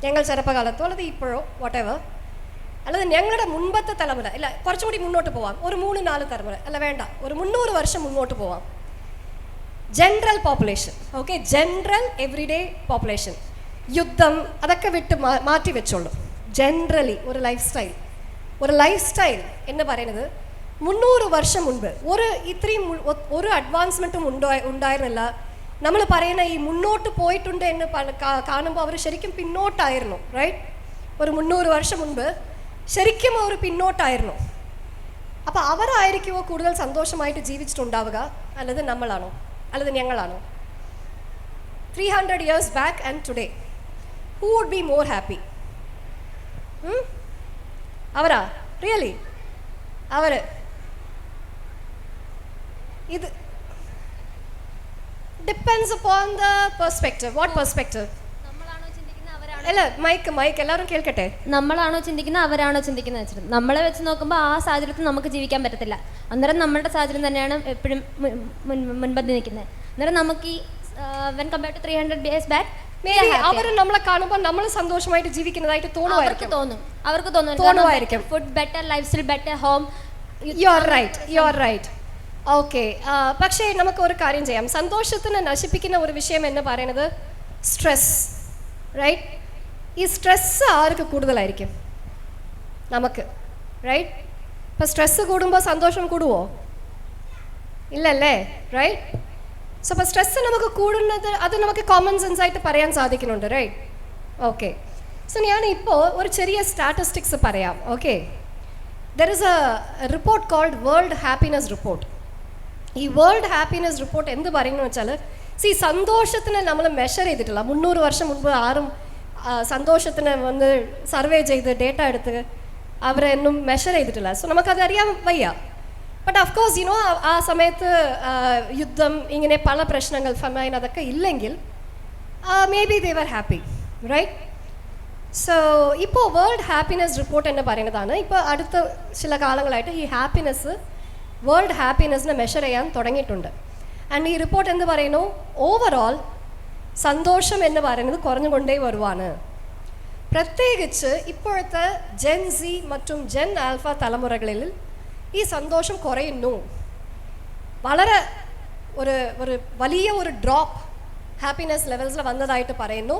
ഞങ്ങൾ ചെറുപ്പകാലത്തോ അല്ലെങ്കിൽ ഇപ്പോഴോ whatever, അല്ലാതെ ഞങ്ങളുടെ മുൻപത്തെ തലമുറ, ഇല്ല കുറച്ചും കൂടി മുന്നോട്ട് പോവാം, ഒരു 3-4 തലമുറ, അല്ല വേണ്ട, ഒരു 300 വർഷം മുന്നോട്ട് പോവാം. General population, okay, general everyday population, യുദ്ധം അതൊക്കെ മാറ്റി വെച്ചോളൂ. ജനറലി ഒരു ലൈഫ് സ്റ്റൈൽ എന്ന് പറയുന്നത് 300 വർഷം മുൻപ് ഇത്രയും ഒരു അഡ്വാൻസ്മെൻറ്റും ഉണ്ടായിരുന്നില്ല. നമ്മൾ പറയുന്ന ഈ മുന്നോട്ട് പോയിട്ടുണ്ട് എന്ന് കാണുമ്പോൾ അവർ ശരിക്കും പിന്നോട്ടായിരുന്നു. റൈറ്റ്. ഒരു 300 വർഷം മുൻപ് ശരിക്കും അവർ പിന്നോട്ടായിരുന്നു. അപ്പോൾ അവരായിരിക്കുമോ കൂടുതൽ സന്തോഷമായിട്ട് ജീവിച്ചിട്ടുണ്ടാവുക, അല്ലെങ്കിൽ നമ്മളാണോ, അല്ലെങ്കിൽ ഞങ്ങളാണോ? 300 years back and today, who would be more happy? Avara? Really? Avara? It depends upon the perspective. What perspective? അല്ല മൈക്ക് എല്ലാവരും കേൾക്കട്ടെ. നമ്മളാണോ ചിന്തിക്കുന്നത് അവരാണോ ചിന്തിക്കുന്നത് വെച്ചിട്ട് നമ്മളെ വെച്ച് നോക്കുമ്പോൾ ആ സാഹചര്യത്തിൽ നമുക്ക് ജീവിക്കാൻ പറ്റത്തില്ല. അന്നേരം നമ്മുടെ സാഹചര്യം തന്നെയാണ് എപ്പോഴും മുൻപന്തി നിൽക്കുന്നത്. അന്നേരം നമുക്ക് ഈ when compare to 300 years back അവർ നമ്മളെ കാണുമ്പോൾ നമ്മൾ സന്തോഷമായിട്ട് ജീവിക്കുന്നതായിട്ട് അവർക്ക് തോന്നുമായിരിക്കും. Food better, lifestyle better, home. You are right. Okay, പക്ഷേ നമുക്ക് ഒരു കാര്യം ചെയ്യാം. സന്തോഷത്തിന് നശിപ്പിക്കുന്ന ഒരു വിഷയം എന്ന് പറയുന്നത് സ്ട്രെസ്, റൈറ്റ്? ഈ സ്ട്രെസ്സ് ആർക്ക് കൂടുതലായിരിക്കും? നമുക്ക്, റൈറ്റ്? ഇപ്പം സ്ട്രെസ്സ് കൂടുമ്പോൾ സന്തോഷം കൂടുമോ? ഇല്ലല്ലേ, റൈറ്റ്? സോ അപ്പോൾ സ്ട്രെസ്സ് നമുക്ക് കൂടുന്നത് അത് നമുക്ക് കോമൺ സെൻസ് ആയിട്ട് പറയാൻ സാധിക്കുന്നുണ്ട്, റൈറ്റ്? ഓക്കെ, സോ ഞാൻ ഇപ്പോൾ ഒരു ചെറിയ സ്റ്റാറ്റിസ്റ്റിക്സ് പറയാം. Okay, there is a report called world happiness report. ഈ വേൾഡ് ഹാപ്പിനെസ് റിപ്പോർട്ട് എന്ത് പറയുന്നു വെച്ചാൽ, സന്തോഷത്തിന് നമ്മൾ മെഷർ ചെയ്തിട്ടില്ല. 300 വർഷം മുൻപ് ആരും സന്തോഷത്തിന് വന്ന് സർവേ ചെയ്ത് ഡേറ്റ എടുത്ത് അവരൊന്നും മെഷർ ചെയ്തിട്ടില്ല. സോ നമുക്കത് അറിയാൻ വയ്യ. ബട്ട് ഓഫ് കോഴ്സ് ആ സമയത്ത് യുദ്ധം, ഇങ്ങനെ പല പ്രശ്നങ്ങൾ, ഫമൈൻ അതൊക്കെ ഇല്ലെങ്കിൽ maybe they were happy, right? So ഇപ്പോൾ വേൾഡ് ഹാപ്പിനെസ് റിപ്പോർട്ട് എന്ന് പറയുന്നതാണ്. ഇപ്പോൾ അടുത്ത ചില കാലങ്ങളായിട്ട് ഈ ഹാപ്പിനെസ്, വേൾഡ് ഹാപ്പിനെസ്സിനെ മെഷർ ചെയ്യാൻ തുടങ്ങിയിട്ടുണ്ട്. ആൻഡ് ഈ റിപ്പോർട്ട് എന്ത് പറയുന്നു? ഓവറോൾ സന്തോഷം എന്ന് പറയുന്നത് കുറഞ്ഞുകൊണ്ടേ വരുവാണ്. പ്രത്യേകിച്ച് ഇപ്പോഴത്തെ ജെൻ സി மற்றும் ജെൻ ആൽഫ തലമുറകളിൽ ഈ സന്തോഷം കുറയുന്നു. വളരെ ഒരു വലിയ ഒരു ഡ്രോപ്പ് ഹാപ്പിനെസ് ലെവൽസിൽ വന്നതായിട്ട് പറയുന്നു.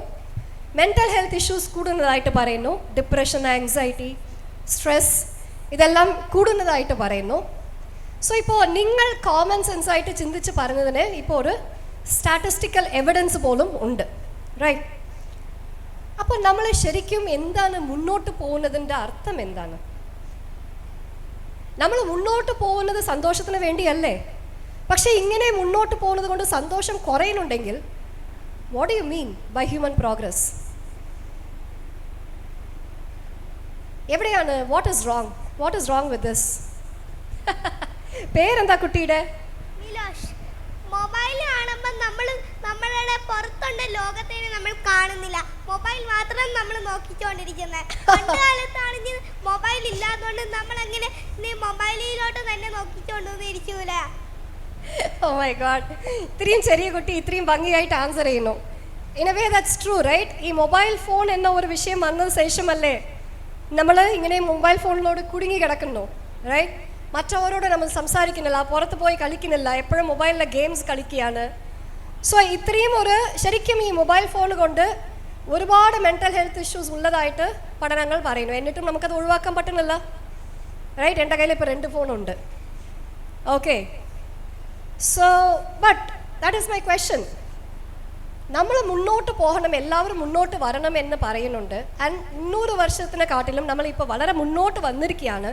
മെൻ്റൽ ഹെൽത്ത് ഇഷ്യൂസ് കൂടുന്നതായിട്ട് പറയുന്നു. ഡിപ്രഷൻ, ആങ്സൈറ്റി, സ്ട്രെസ് ഇതെല്ലാം കൂടുന്നതായിട്ട് പറയുന്നു. സോ ഇപ്പോൾ നിങ്ങൾ കോമൺ സെൻസായിട്ട് ചിന്തിച്ച് പറഞ്ഞതിന് ഇപ്പോൾ ഒരു സ്റ്റാറ്റിസ്റ്റിക്കൽ എവിഡൻസ് പോലും ഉണ്ട്, റൈറ്റ്? അപ്പോൾ നമ്മൾ ശരിക്കും എന്താണ് മുന്നോട്ട് പോകുന്നതിൻ്റെ അർത്ഥം എന്താണ്? നമ്മൾ മുന്നോട്ട് പോകുന്നത് സന്തോഷത്തിന് വേണ്ടിയല്ലേ? പക്ഷേ ഇങ്ങനെ മുന്നോട്ട് പോകുന്നത് കൊണ്ട് സന്തോഷം കുറയുന്നുണ്ടെങ്കിൽ what do you mean by human progress? എവിടെയാണ്? What is wrong with this? പേരെന്താ കുട്ടിയുടെ? മൊബൈൽ കാണുമ്പോൾ നമ്മളുടെ പുറത്തുള്ള ലോകത്തിനെ നമ്മൾ കാണുന്നില്ല. മൊബൈൽ മാത്രം നമ്മൾ നോക്കിക്കൊണ്ടിരിക്കുന്നത്. പണ്ട് കാലത്താണെങ്കിൽ മൊബൈൽ ഇല്ലാത്തതുകൊണ്ട് നമ്മളങ്ങനെ മൊബൈലിലോട്ട് തന്നെ നോക്കിക്കൊണ്ടിരിക്കൂല. ഓ മൈ ഗോഡ്, ഇത്രയും ചെറിയ കുട്ടി ഇത്രയും ഭംഗിയായിട്ട് ആൻസർ ചെയ്യുന്നു. In a way that's true, right? ഈ മൊബൈൽ ഫോൺ എന്ന ഒരു വിഷയം വന്നതിന് ശേഷമല്ലേ നമ്മൾ ഇങ്ങനെ മൊബൈൽ ഫോണിലോട് കുടുങ്ങി കിടക്കുന്നു, റൈറ്റ്? മറ്റവരോട് നമ്മൾ സംസാരിക്കുന്നില്ല, പുറത്ത് പോയി കളിക്കുന്നില്ല, എപ്പോഴും മൊബൈലിലെ ഗെയിംസ് കളിക്കുകയാണ്. സോ ഇത്രയും ശരിക്കും ഈ മൊബൈൽ ഫോൺ കൊണ്ട് ഒരുപാട് മെൻ്റൽ ഹെൽത്ത് ഇഷ്യൂസ് ഉള്ളതായിട്ട് പഠനങ്ങൾ പറയുന്നു. എന്നിട്ടും നമുക്കത് ഒഴിവാക്കാൻ പറ്റുന്നില്ല, റൈറ്റ്? എൻ്റെ കയ്യിൽ ഇപ്പോൾ 2 ഫോണുണ്ട്. Okay, so but that is my question. നമ്മൾ മുന്നോട്ട് പോകണം, എല്ലാവരും മുന്നോട്ട് വരണം എന്ന് പറയുന്നുണ്ട്. ആൻഡ് 300 വർഷത്തിനെ കാട്ടിലും നമ്മളിപ്പോൾ വളരെ മുന്നോട്ട് വന്നിരിക്കുകയാണ്.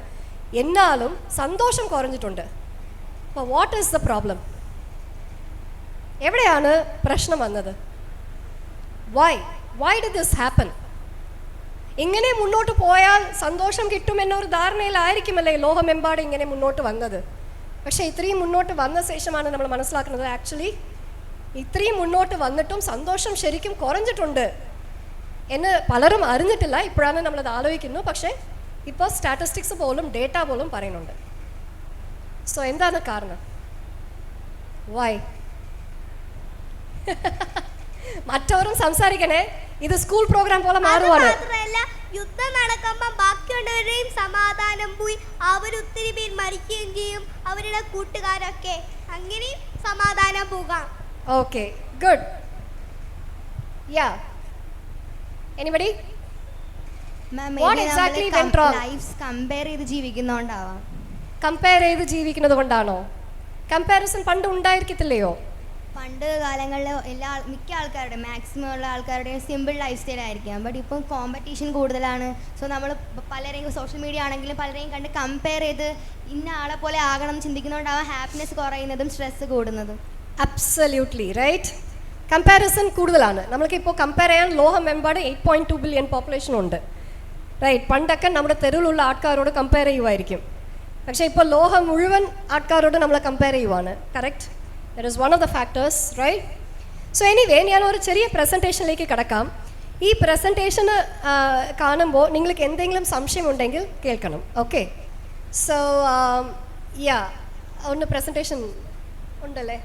എന്നാലും സന്തോഷം കുറഞ്ഞിട്ടുണ്ട്. അപ്പോൾ വാട്ട് ഈസ് ദ പ്രോബ്ലം? എവിടെയാണ് പ്രശ്നം വന്നത്? Why did this happen? ഇങ്ങനെ മുന്നോട്ട് പോയാൽ സന്തോഷം കിട്ടുമെന്നൊരു ധാരണയിലായിരിക്കുമല്ലേ ലോകമെമ്പാടും ഇങ്ങനെ മുന്നോട്ട് വന്നത്. പക്ഷേ ഇത്രയും മുന്നോട്ട് വന്ന ശേഷമാണ് നമ്മൾ മനസ്സിലാക്കുന്നത് ആക്ച്വലി ഇത്രയും മുന്നോട്ട് വന്നിട്ടും സന്തോഷം ശരിക്കും കുറഞ്ഞിട്ടുണ്ട് എന്ന് പലരും അറിഞ്ഞിട്ടില്ല. ഇപ്പോഴാണ് നമ്മളത് ആലോചിക്കുന്നു. പക്ഷേ ഇപ്പോൾ സ്റ്റാറ്റിസ്റ്റിക്സ് പോലും ഡേറ്റ പോലും പറയുന്നുണ്ട്. സോ എന്താണ് കാരണം? വൈ? മറ്റവരും സംസാരിക്കണേ, ഇത് സ്കൂൾ പ്രോഗ്രാം പോലെ മാറുവാണ്. യുദ്ധം നടക്കുമ്പോൾ ബാക്കിയുള്ളവരുടെയും സമാധാനം പോയി, അവരൊത്തിരി പേർ മരിക്കുകയും ചെയ്യും, അവരുടെ കൂട്ടുകാരൊക്കെ. അങ്ങനെയും സമാധാനം പോകാം. Okay, good. Yeah, anybody? What exactly went wrong? Life's compare ചെയ്ത് ജീവിക്കുന്നതുകൊണ്ടാവാം. കമ്പയർ ചെയ്ത് ജീവിക്കുന്നത് കൊണ്ടാണോ? കമ്പാരിസൺ പണ്ട് ഉണ്ടായിരിക്കത്തില്ലയോ? പണ്ട് കാലങ്ങളിൽ മിക്ക ആൾക്കാരുടെ മാക്സിമം ഉള്ള ആൾക്കാരുടെയും സിമ്പിൾ ലൈഫ് സ്റ്റൈൽ ആയിരിക്കാം. ബട്ട് ഇപ്പം കോമ്പറ്റീഷൻ കൂടുതലാണ്. സോ നമ്മൾ പലരെയും സോഷ്യൽ മീഡിയ ആണെങ്കിലും പലരെയും കണ്ട് കമ്പയർ ചെയ്ത് ഇന്ന ആളെ പോലെ ആകണം എന്ന് ചിന്തിക്കുന്നതുകൊണ്ടാവാം ഹാപ്പിനെസ് കുറയുന്നതും സ്ട്രെസ് കൂടുന്നതും. Absolutely right. കമ്പാരിസൺ കൂടുതലാണ്. നമ്മൾക്കിപ്പോൾ കമ്പയർ ചെയ്യാൻ ലോകമെമ്പാട് 8.2 ബില്യൺ പോപ്പുലേഷൻ ഉണ്ട്, റൈറ്റ്? പണ്ടൊക്കെ നമ്മുടെ തെരുവിലുള്ള ആൾക്കാരോട് കമ്പയർ ചെയ്യുമായിരിക്കും, പക്ഷേ ഇപ്പോൾ ലോകം മുഴുവൻ ആൾക്കാരോട് നമ്മൾ കമ്പയർ ചെയ്യുവാണ്, correct? That is one of the factors, right? So anyway, ഞാൻ ഒരു ചെറിയ പ്രസൻറ്റേഷനിലേക്ക് കിടക്കാം. ഈ പ്രസൻറ്റേഷന് കാണുമ്പോൾ നിങ്ങൾക്ക് എന്തെങ്കിലും സംശയമുണ്ടെങ്കിൽ കേൾക്കണം, ഓക്കെ? സോ യാ, ഒന്ന് പ്രസൻറ്റേഷൻ ഉണ്ടല്ലേ?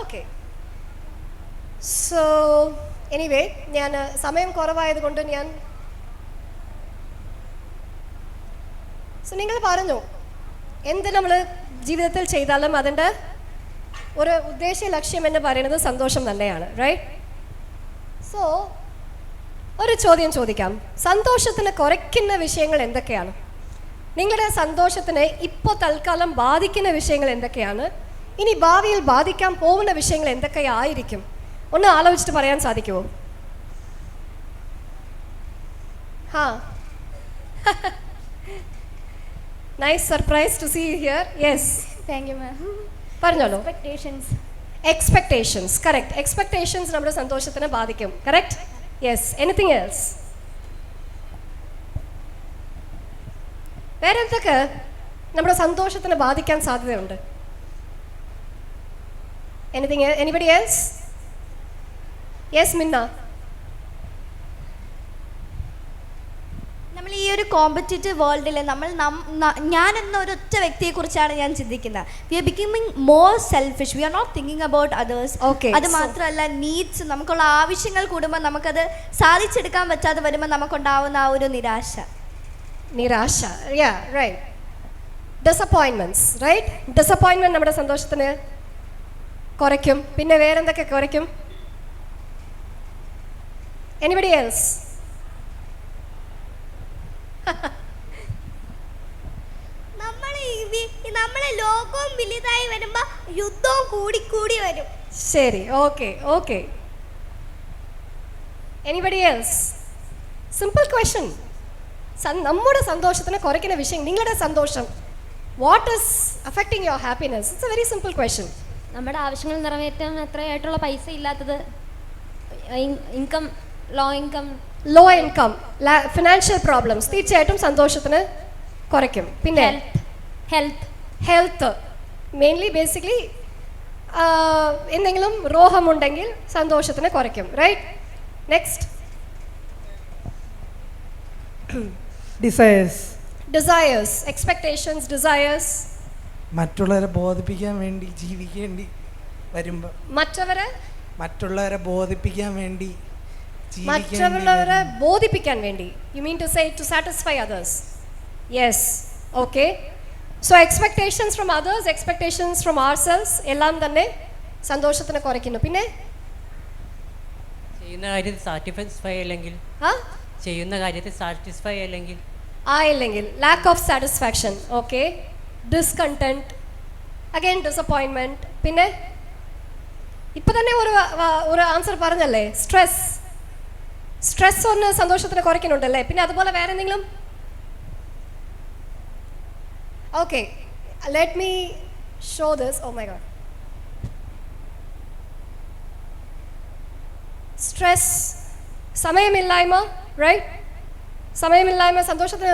ഓക്കെ. സോ എനിവേ, ഞാൻ സമയം കുറവായതുകൊണ്ട് നിങ്ങൾ പറഞ്ഞു എന്ത് നമ്മൾ ജീവിതത്തിൽ ചെയ്താലും അതിൻ്റെ ഒരു ഉദ്ദേശ ലക്ഷ്യം എന്ന് പറയുന്നത് സന്തോഷം തന്നെയാണ്, റൈറ്റ്? സോ ഒരു ചോദ്യം ചോദിക്കാം, സന്തോഷത്തിന് കുറയ്ക്കുന്ന വിഷയങ്ങൾ എന്തൊക്കെയാണ്? നിങ്ങളുടെ സന്തോഷത്തിനെ ഇപ്പോൾ തൽക്കാലം ബാധിക്കുന്ന വിഷയങ്ങൾ എന്തൊക്കെയാണ്? ഇനി ഭാവിയിൽ ബാധിക്കാൻ പോകുന്ന വിഷയങ്ങൾ എന്തൊക്കെയായിരിക്കും? ഒന്ന് ആലോചിച്ചിട്ട് പറയാൻ സാധിക്കുമോ? Nice surprise to see you here. Yes, thank you ma'am. പറഞ്ഞോളൂ. Expectations, correct. എക്സ്പെക്ടേഷൻസ് നമ്മുടെ സന്തോഷത്തിനെ ബാധിക്കും, കറക്റ്റ്? യെസ്. Anything else? വേറെ എന്തൊക്കെ നമ്മുടെ സന്തോഷത്തിനെ ബാധിക്കാൻ സാധ്യതയുണ്ട്? Anybody else? യെസ്, മിന്ന? നമ്മൾ ഈ ഒരു കോമ്പറ്റീറ്റീവ് വേൾഡിൽ ഞാൻ എന്ന ഒരൊറ്റ വ്യക്തിയെക്കുറിച്ചാണ് ഞാൻ ചിന്തിക്കുന്നത്. We are becoming more selfish, we are not thinking about others. അത് മാത്രമല്ല, നീഡ്സ്, നമുക്കുള്ള ആവശ്യങ്ങൾ കൂടുമ്പോൾ നമുക്കത് സാധിച്ചെടുക്കാൻ പറ്റാതെ വരുമ്പോൾ നമുക്കുണ്ടാവുന്ന ആ ഒരു നിരാശ. റൈറ്റ്. Disappointments, right? ഡിസപ്പോയിൻമെന്റ് നമ്മുടെ സന്തോഷത്തിന് കുറയ്ക്കും. പിന്നെ വേറെന്തൊക്കെ കുറയ്ക്കും? Anybody else? നമ്മളെ ലോകവും വലുതായി വരുമ്പോ യുദ്ധവും കൂടി വരും. ശരി, okay. Anybody else? Simple question. നമ്മുടെ സന്തോഷത്തിന് കുറയ്ക്കുന്ന വിഷയം, നിങ്ങളുടെ സന്തോഷം, what is affecting your happiness? It's a very simple question. നമ്മുടെ ആവശ്യങ്ങൾ നിറവേറ്റാൻ എത്രയായിട്ടുള്ള പൈസ ഇല്ലാത്തത്, income, low income, financial problems തീർച്ചയായിട്ടും സന്തോഷത്തിന് കുറയ്ക്കും. പിന്നെ ഹെൽത്ത്, മെയിൻലി ബേസിക്കലി എന്തെങ്കിലും രോഗമുണ്ടെങ്കിൽ സന്തോഷത്തിന് കുറയ്ക്കും, right? Next, desires, expectations, desires. മറ്റുള്ളവരെ ബോധിപ്പിക്കാൻ വേണ്ടി ജീവിക്കേണ്ടി വരുമ്പോൾ, മറ്റുള്ളവരെ ബോധിപ്പിക്കാൻ വേണ്ടി, you mean to say to satisfy others? Yes, okay. So expectations from others, expectations from ourselves എല്ലാം തന്നെ സന്തോഷത്തിന് കുറയ്ക്കുന്നു. പിന്നെ ചെയ്യുന്ന കാര്യത്തിൽ സാറ്റിസ്ഫൈ ആയില്ലെങ്കിൽ lack of satisfaction, okay. Discontent, again disappointment. പിന്നെ ഇപ്പൊ തന്നെ ഒരു ആൻസർ പറഞ്ഞല്ലേ, സ്ട്രെസ് ഒന്ന് സന്തോഷത്തിന് കുറയ്ക്കുന്നുണ്ടല്ലേ? പിന്നെ അതുപോലെ വേറെ എന്തെങ്കിലും? Okay, let me show this. Oh my god. Stress, സമയമില്ലായ്മ, റൈറ്റ്? സമയമില്ലായ്മ സന്തോഷത്തിന്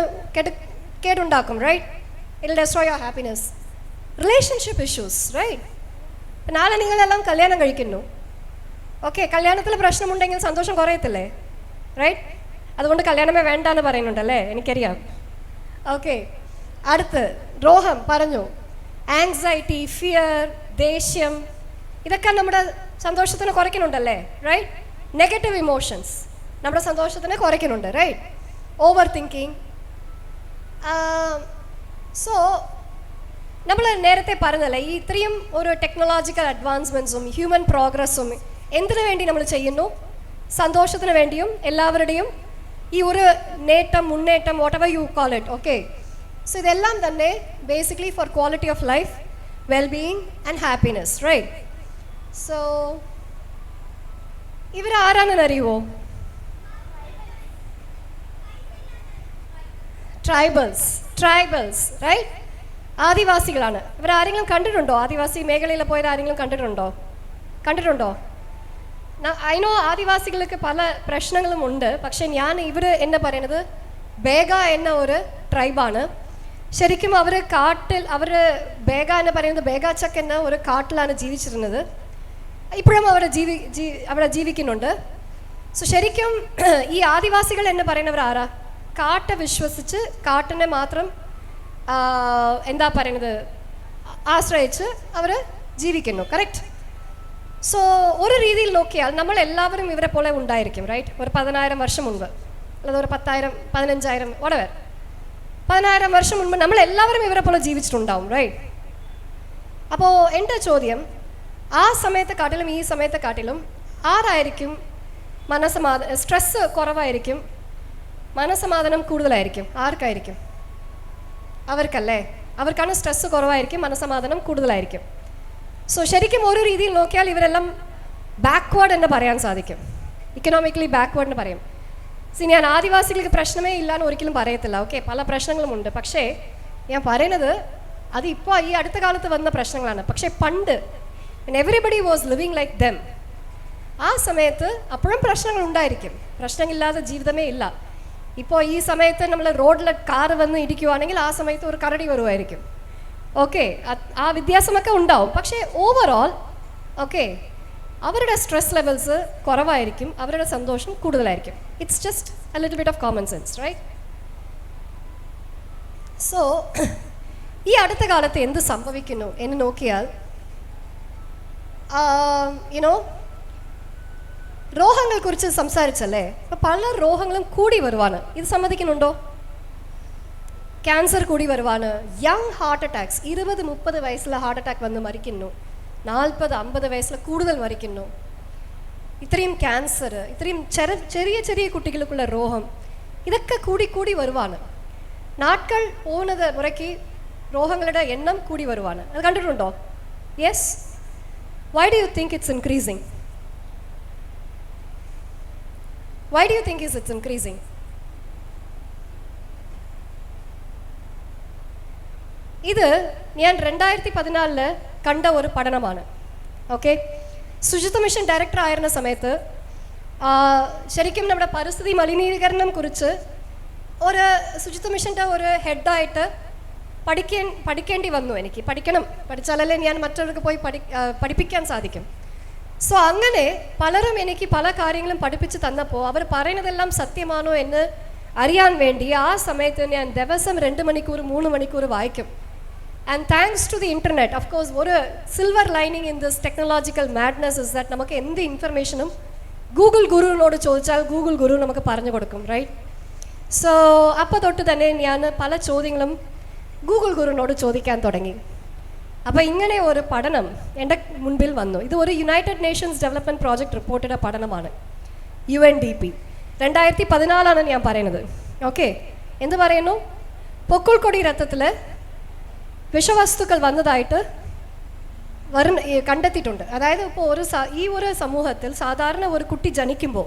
കേടുണ്ടാക്കും, right? It will destroy your happiness. Relationship issues, right? നാളെ നിങ്ങളെല്ലാം കല്യാണം കഴിക്കുന്നു, ഓക്കെ. കല്യാണത്തിൽ പ്രശ്നമുണ്ടെങ്കിൽ സന്തോഷം കുറയത്തില്ലേ, റൈറ്റ്? അതുകൊണ്ട് കല്യാണമേ വേണ്ടാന്ന് പറയുന്നുണ്ടല്ലേ, എനിക്കറിയാം, ഓക്കെ. അടുത്ത് രോഗം പറഞ്ഞു, ആങ്സൈറ്റി, ഫിയർ, ദേഷ്യം, ഇതൊക്കെ നമ്മുടെ സന്തോഷത്തിന് കുറയ്ക്കുന്നുണ്ടല്ലേ, റൈറ്റ്? നെഗറ്റീവ് ഇമോഷൻസ് നമ്മുടെ സന്തോഷത്തിന് കുറയ്ക്കുന്നുണ്ട്, റൈറ്റ്? Over thinking. സോ നമ്മൾ നേരത്തെ പറഞ്ഞല്ലേ, ഈ ഇത്രയും ഒരു ടെക്നോളജിക്കൽ അഡ്വാൻസ്മെൻറ്റ്സും ഹ്യൂമൻ പ്രോഗ്രസ്സും എന്തിനു വേണ്ടി നമ്മൾ ചെയ്യുന്നു? സന്തോഷത്തിന് വേണ്ടിയും എല്ലാവരുടെയും ഈ ഒരു മുന്നേറ്റം, whatever you call it, okay. So ഇതെല്ലാം തന്നെ basically for quality of life, wellbeing and happiness, right? So ഇവരാരാണെന്ന് അറിയുമോ? Tribals, right? ആദിവാസികളാണ്. ഇവരാരെങ്കിലും കണ്ടിട്ടുണ്ടോ? ആദിവാസി മേഖലയിൽ പോയത് ആരെങ്കിലും കണ്ടിട്ടുണ്ടോ? അതിനോ ആദിവാസികൾക്ക് പല പ്രശ്നങ്ങളും ഉണ്ട്. പക്ഷെ ഇവർ എന്നെ പറയുന്നത് ബേഗ എന്ന ഒരു ട്രൈബാണ്. ശരിക്കും അവർ കാട്ടിൽ, ബേഗ എന്ന് പറയുന്നത് ബേഗാച്ചക്ക് എന്ന ഒരു കാട്ടിലാണ് ജീവിച്ചിരുന്നത്. ഇപ്പോഴും അവിടെ ജീവിക്കുന്നുണ്ട്. സോ ശരിക്കും ഈ ആദിവാസികൾ എന്ന് പറയുന്നവർ ആരാ? കാട്ടെ വിശ്വസിച്ച് കാട്ടിനെ മാത്രം ആശ്രയിച്ച് അവർ ജീവിക്കുന്നു. കറക്റ്റ്. സോ ഒരു രീതിയിൽ നോക്കിയാൽ നമ്മൾ എല്ലാവരും ഇവരെ പോലെ ഉണ്ടായിരിക്കും, റൈറ്റ്? ഒരു 10,000 വർഷം മുൻപ്, അല്ലെങ്കിൽ ഒരു 10,000, 15,000, whatever, 10,000 വർഷം മുൻപ് നമ്മൾ എല്ലാവരും ഇവരെ പോലെ ജീവിച്ചിട്ടുണ്ടാവും, റൈറ്റ്? അപ്പോൾ എൻ്റെ ചോദ്യം, ആ സമയത്തെ കാട്ടിലും ഈ സമയത്തെ കാട്ടിലും ആരായിരിക്കും സ്ട്രെസ് കുറവായിരിക്കും, മനസ്സമാധാനം കൂടുതലായിരിക്കും? ആർക്കായിരിക്കും? അവർക്കല്ലേ? അവർക്കാണ് സ്ട്രെസ് കുറവായിരിക്കും, മനസ്സമാധാനം കൂടുതലായിരിക്കും. സോ ശരിക്കും ഒരു രീതിയിൽ നോക്കിയാൽ ഇവരെല്ലാം ബാക്ക്വേർഡ് എന്ന് പറയാൻ സാധിക്കും, ഇക്കണോമിക്കലി ബാക്ക്വേർഡ് എന്ന് പറയും. ഞാൻ ആദിവാസികൾക്ക് പ്രശ്നമേ ഇല്ലാന്ന് ഒരിക്കലും പറയത്തില്ല. ഓക്കെ, പല പ്രശ്നങ്ങളുമുണ്ട്. പക്ഷേ ഞാൻ പറയുന്നത് അത് ഇപ്പോൾ ഈ അടുത്ത കാലത്ത് വന്ന പ്രശ്നങ്ങളാണ്. പക്ഷേ പണ്ട് everybody was living like dum, ആ സമയത്ത് അപ്പോഴും പ്രശ്നങ്ങൾ ഉണ്ടായിരിക്കും. പ്രശ്നമില്ലാത്ത ജീവിതമേ ഇല്ല. ഇപ്പോൾ ഈ സമയത്ത് നമ്മൾ റോഡിൽ കാറ് വന്ന് ഇടിക്കുവാണെങ്കിൽ ആ സമയത്ത് ഒരു കരടി വരുമായിരിക്കും. ഓക്കെ, ആ വ്യത്യാസമൊക്കെ ഉണ്ടാവും. പക്ഷേ ഓവറോൾ ഓക്കെ, അവരുടെ സ്ട്രെസ് ലെവൽസ് കുറവായിരിക്കും, അവരുടെ സന്തോഷം കൂടുതലായിരിക്കും. It's just a little bit of common sense, right? So ഈ അടുത്ത കാലത്ത് എന്ത് സംഭവിക്കുന്നു എന്ന് നോക്കിയാൽ, രോഗങ്ങളെ കുറിച്ച് സംസാരിച്ചല്ലേ? അപ്പോൾ പല രോഗങ്ങളും കൂടി വരുവാണ്. ഇത് സമ്മതിക്കുന്നുണ്ടോ? ക്യാൻസർ കൂടി വരുവാണ്. യങ് ഹാർട്ട് അറ്റാക്സ്, 20-30 വയസ്സിലെ ഹാർട്ട് അറ്റാക്ക് വന്ന് മരിക്കുന്നു. 40-50 വയസ്സിൽ കൂടുതൽ മരിക്കുന്നു. ഇത്രയും ക്യാൻസർ, ഇത്രയും ചെറിയ കുട്ടികൾക്കുള്ള രോഗം, ഇതൊക്കെ കൂടി വരുവാണ്. നാട്കൾ പോകുന്നത് മുറയ്ക്ക് രോഗങ്ങളുടെ എണ്ണം കൂടി വരുവാണ്. അത് കണ്ടിട്ടുണ്ടോ? Yes. Y do you think it's increasing? Why do you think it's increasing? ഇത് ഞാൻ 2014 കണ്ട ഒരു പഠനമാണ്. ഓക്കെ, ശുചിത്വ മിഷൻ ഡയറക്ടർ ആയിരുന്ന സമയത്ത് ശരിക്കും നമ്മുടെ പരിസ്ഥിതി മലിനീകരണം കുറിച്ച് ഒരു ശുചിത്വ മിഷൻ്റെ ഒരു ഹെഡായിട്ട് പഠിക്കേണ്ടി വന്നു. എനിക്ക് പഠിച്ചാലല്ലേ ഞാൻ മറ്റവർക്ക് പോയി പഠിപ്പിക്കാൻ സാധിക്കും. സോ അങ്ങനെ പലരും എനിക്ക് പല കാര്യങ്ങളും പഠിപ്പിച്ച് തന്നപ്പോൾ അവർ പറയുന്നതെല്ലാം സത്യമാണോ എന്ന് അറിയാൻ വേണ്ടി ആ സമയത്ത് ഞാൻ ദിവസം 2 മണിക്കൂർ 3 മണിക്കൂർ വായിക്കും. And thanks to the internet, of course, ഒരു silver lining in this technological madness is that നമുക്ക് എന്ത് ഇൻഫർമേഷനും ഗൂഗിൾ ഗുരുവിനോട് ചോദിച്ചാൽ ഗൂഗിൾ ഗുരു നമുക്ക് പറഞ്ഞു കൊടുക്കും, റൈറ്റ്? സോ അപ്പോൾ തൊട്ട് തന്നെ ഞാൻ പല ചോദ്യങ്ങളും ഗൂഗിൾ ഗുരുവിനോട് ചോദിക്കാൻ തുടങ്ങി. അപ്പോൾ ഇങ്ങനെ ഒരു പഠനം എൻ്റെ മുൻപിൽ വന്നു. ഇത് ഒരു യുണൈറ്റഡ് നേഷൻസ് ഡെവലപ്മെൻറ്റ് പ്രോജക്റ്റ് റിപ്പോർട്ടിൻ്റെ പഠനമാണ്. UNDP 2014 ഞാൻ പറയുന്നത്. ഓക്കെ, എന്ത് പറയുന്നു? പൊക്കിൾക്കൊടി രക്തത്തിൽ വിഷവസ്തുക്കൾ വന്നതായിട്ട് കണ്ടെത്തിയിട്ടുണ്ട്. അതായത് ഇപ്പോൾ ഈ ഒരു സമൂഹത്തിൽ സാധാരണ ഒരു കുട്ടി ജനിക്കുമ്പോൾ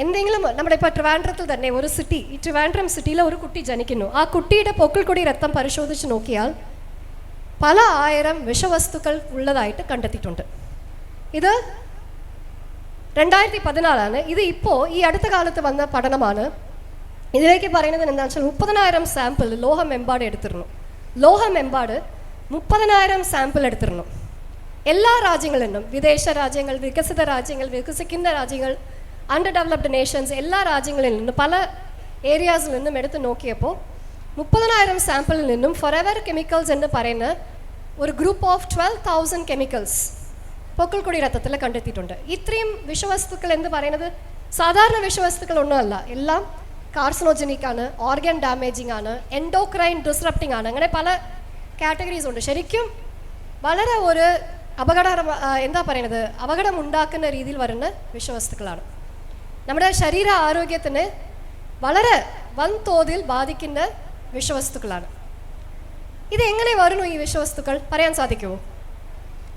എന്തെങ്കിലും, നമ്മുടെ ഇപ്പോൾ ട്രിവാൻഡ്രത്തിൽ തന്നെ ഒരു സിറ്റി, ഈ ട്രിവാൻഡ്രം സിറ്റിയിൽ ഒരു കുട്ടി ജനിക്കുന്നു. ആ കുട്ടിയുടെ പൊക്കിൾക്കൊടി രക്തം പരിശോധിച്ച് നോക്കിയാൽ പല 1000 വിഷവസ്തുക്കൾ ഉള്ളതായിട്ട് കണ്ടെത്തിയിട്ടുണ്ട്. ഇത് 2014 ഇത് ഇപ്പോൾ ഈ അടുത്ത കാലത്ത് വന്ന പഠനമാണ്. ഇതിലേക്ക് പറയുന്നത് എന്താണെന്ന് വെച്ചാൽ 30,000 സാമ്പിൾ ലോഹമെമ്പാട് എടുത്തിരുന്നു. ലോഹമെമ്പാട് 30,000 സാമ്പിൾ എടുത്തിരുന്നു. എല്ലാ രാജ്യങ്ങളിൽ നിന്നും, വിദേശ രാജ്യങ്ങൾ, വികസിത രാജ്യങ്ങൾ, വികസിക്കുന്ന രാജ്യങ്ങൾ, അണ്ടർ ഡെവലപ്ഡ് നേഷൻസ്, എല്ലാ രാജ്യങ്ങളിൽ നിന്നും പല ഏരിയാസിൽ നിന്നും എടുത്ത് നോക്കിയപ്പോൾ 30,000 സാമ്പിളിൽ നിന്നും ഫോറെവർ കെമിക്കൽസ് എന്ന് പറയുന്ന ഒരു ഗ്രൂപ്പ് ഓഫ് 12,000 കെമിക്കൽസ് പൊക്കിൾക്കൊടി രക്തത്തിൽ കണ്ടെത്തിയിട്ടുണ്ട്. ഇത്രയും വിഷവസ്തുക്കൾ എന്ന് പറയുന്നത് സാധാരണ വിഷവസ്തുക്കളൊന്നുമല്ല. എല്ലാം കാർസിനോജനിക് ആണ്, ഓർഗൻ ഡാമേജിങ് ആണ്, എൻഡോക്രൈൻ ഡിസ്റപ്റ്റിംഗ് ആണ്. അങ്ങനെ പല കാറ്റഗറീസ് ഉണ്ട്. ശരിക്കും വളരെ ഒരു അപകടമുണ്ടാക്കുന്ന രീതിയിൽ വരുന്ന വിഷവസ്തുക്കളാണ്. നമ്മുടെ ശരീര ആരോഗ്യത്തിന് വളരെ വൻതോതിൽ ബാധിക്കുന്ന വിഷവസ്തുക്കളാണ്. ഇത് എങ്ങനെ വരുന്നു ഈ വിഷവസ്തുക്കൾ? പറയാൻ സാധിക്കുമോ?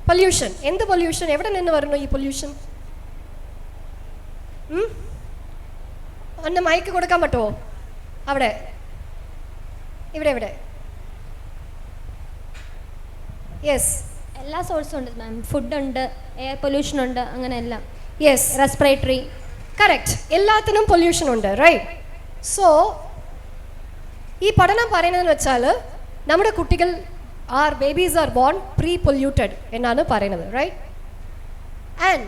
പൊല്യൂഷൻ. എന്ത് പൊല്യൂഷൻ? എവിടെ നിന്ന് വരുന്നു ഈ പൊല്യൂഷൻ? ഒന്ന് മൈക്ക് കൊടുക്കാൻ പറ്റുമോ? അവിടെ, ഇവിടെ. യെസ്. എല്ലാ സോഴ്സും ഉണ്ട് മാം. ഫുഡുണ്ട്, എയർ പൊല്യൂഷൻ ഉണ്ട്, അങ്ങനെ എല്ലാം. Yes, respiratory. കറക്റ്റ്, എല്ലാത്തിനും പൊല്യൂഷൻ ഉണ്ട്, റൈറ്റ്? സോ ഈ പഠനം പറയുന്നതെന്ന് വെച്ചാൽ നമ്മുടെ കുട്ടികൾ babies R bone pre polluted എന്നാണ് പറയുന്നത്, റൈറ്റ്? ആൻഡ്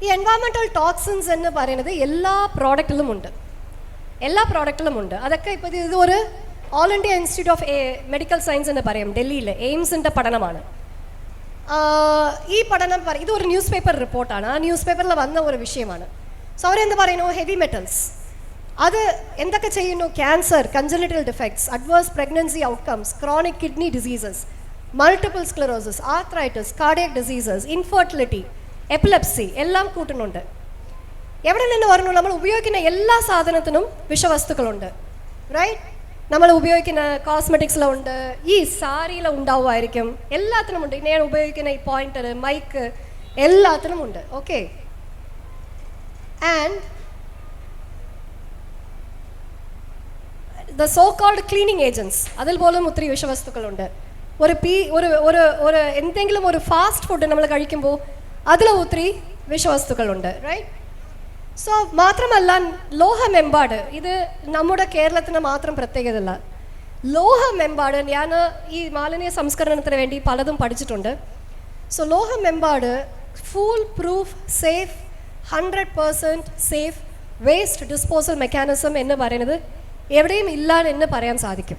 ഈ എൻവയറമെൻ്റൽ ടോക്സിൻസ് എന്ന് പറയുന്നത് എല്ലാ പ്രോഡക്റ്റിലും ഉണ്ട്. അതൊക്കെ ഇപ്പോൾ ഇത് ഒരു all India institute of medical science എന്ന് പറയും, ഡൽഹിയിൽ എയിംസിൻ്റെ പഠനമാണ്. ഈ പഠനം ഇതൊരു ന്യൂസ് പേപ്പർ റിപ്പോർട്ടാണ്. ആ ന്യൂസ് പേപ്പറിൽ വന്ന ഒരു വിഷയമാണ്. സോ അവരെന്ത് പറയുന്നു? ഹെവി മെറ്റൽസ് അത് എന്തൊക്കെ ചെയ്യുന്നു? Cancer, congenital defects, adverse pregnancy outcomes, chronic kidney diseases, multiple sclerosis, arthritis, cardiac diseases, infertility, epilepsy എല്ലാം കൂട്ടുന്നുണ്ട്. എവിടെ നിന്ന് പറഞ്ഞു? നമ്മൾ ഉപയോഗിക്കുന്ന എല്ലാ സാധനത്തിനും വിഷവസ്തുക്കളുണ്ട്, റൈറ്റ്? നമ്മൾ ഉപയോഗിക്കുന്ന കോസ്മെറ്റിക്സിലുണ്ട്, ഈ സാരിയിൽ ഉണ്ടാവുമായിരിക്കും, എല്ലാത്തിനും ഉണ്ട്. ഞാൻ ഉപയോഗിക്കുന്ന ഈ പോയിന്റർ, മൈക്ക്, എല്ലാത്തിനും ഉണ്ട്. Okay, and the so called cleaning agents, അതിൽ പോലും ഒത്തിരി വിഷവസ്തുക്കളുണ്ട്. ഒരു എന്തെങ്കിലും ഒരു ഫാസ്റ്റ് ഫുഡ് നമ്മൾ കഴിക്കുമ്പോൾ അതിലും ഒത്തിരി വിഷവസ്തുക്കളുണ്ട്, റൈറ്റ്? സോ മാത്രമല്ല, ലോഹമെമ്പാട്, ഇത് നമ്മുടെ കേരളത്തിന് മാത്രം പ്രത്യേകതയല്ല. ലോഹമെമ്പാട് ഞാൻ ഈ മാലിന്യ സംസ്കരണത്തിന് വേണ്ടി പലതും പഠിച്ചിട്ടുണ്ട്. സോ ലോഹമെമ്പാട് full proof safe 100% safe waste disposal mechanism എന്ന് പറയുന്നത് എവിടെയും ഇല്ല എന്ന് പറയാൻ സാധിക്കും.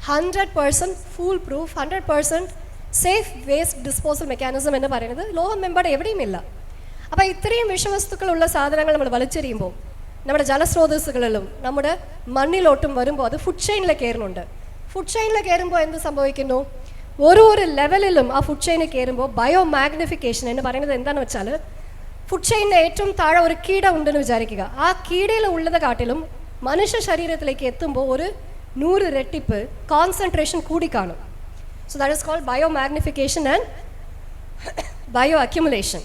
100% full proof 100% safe waste disposal mechanism എന്ന് പറയുന്നത് ലോഹമെമ്പാട് എവിടെയും ഇല്ല. അപ്പോൾ ഇത്രയും വിഷവസ്തുക്കളുള്ള സാധനങ്ങൾ നമ്മൾ വലിച്ചെറിയുമ്പോൾ നമ്മുടെ ജലസ്രോതസ്സുകളിലും നമ്മുടെ മണ്ണിലോട്ടും വരുമ്പോൾ അത് ഫുഡ് ചെയിനിൽ കയറുന്നുണ്ട്. ഫുഡ് ചെയിനിൽ കയറുമ്പോൾ എന്ത് സംഭവിക്കുന്നു? ഒരു ലെവലിലും ആ ഫുഡ് ചെയിനിൽ കയറുമ്പോൾ ബയോ മാഗ്നിഫിക്കേഷൻ എന്ന് പറയുന്നത് എന്താണെന്ന് വെച്ചാൽ, ഫുഡ് ചെയിനിൻ്റെ ഏറ്റവും താഴെ ഒരു കീട ഉണ്ടെന്ന് വിചാരിക്കുക. ആ കീടയിൽ ഉള്ളത് കാട്ടിലും മനുഷ്യ ശരീരത്തിലേക്ക് എത്തുമ്പോൾ ഒരു 100 ഇരട്ടിപ്പ് കോൺസെൻട്രേഷൻ കൂടി കാണും. So that is called biomagnification and bioaccumulation.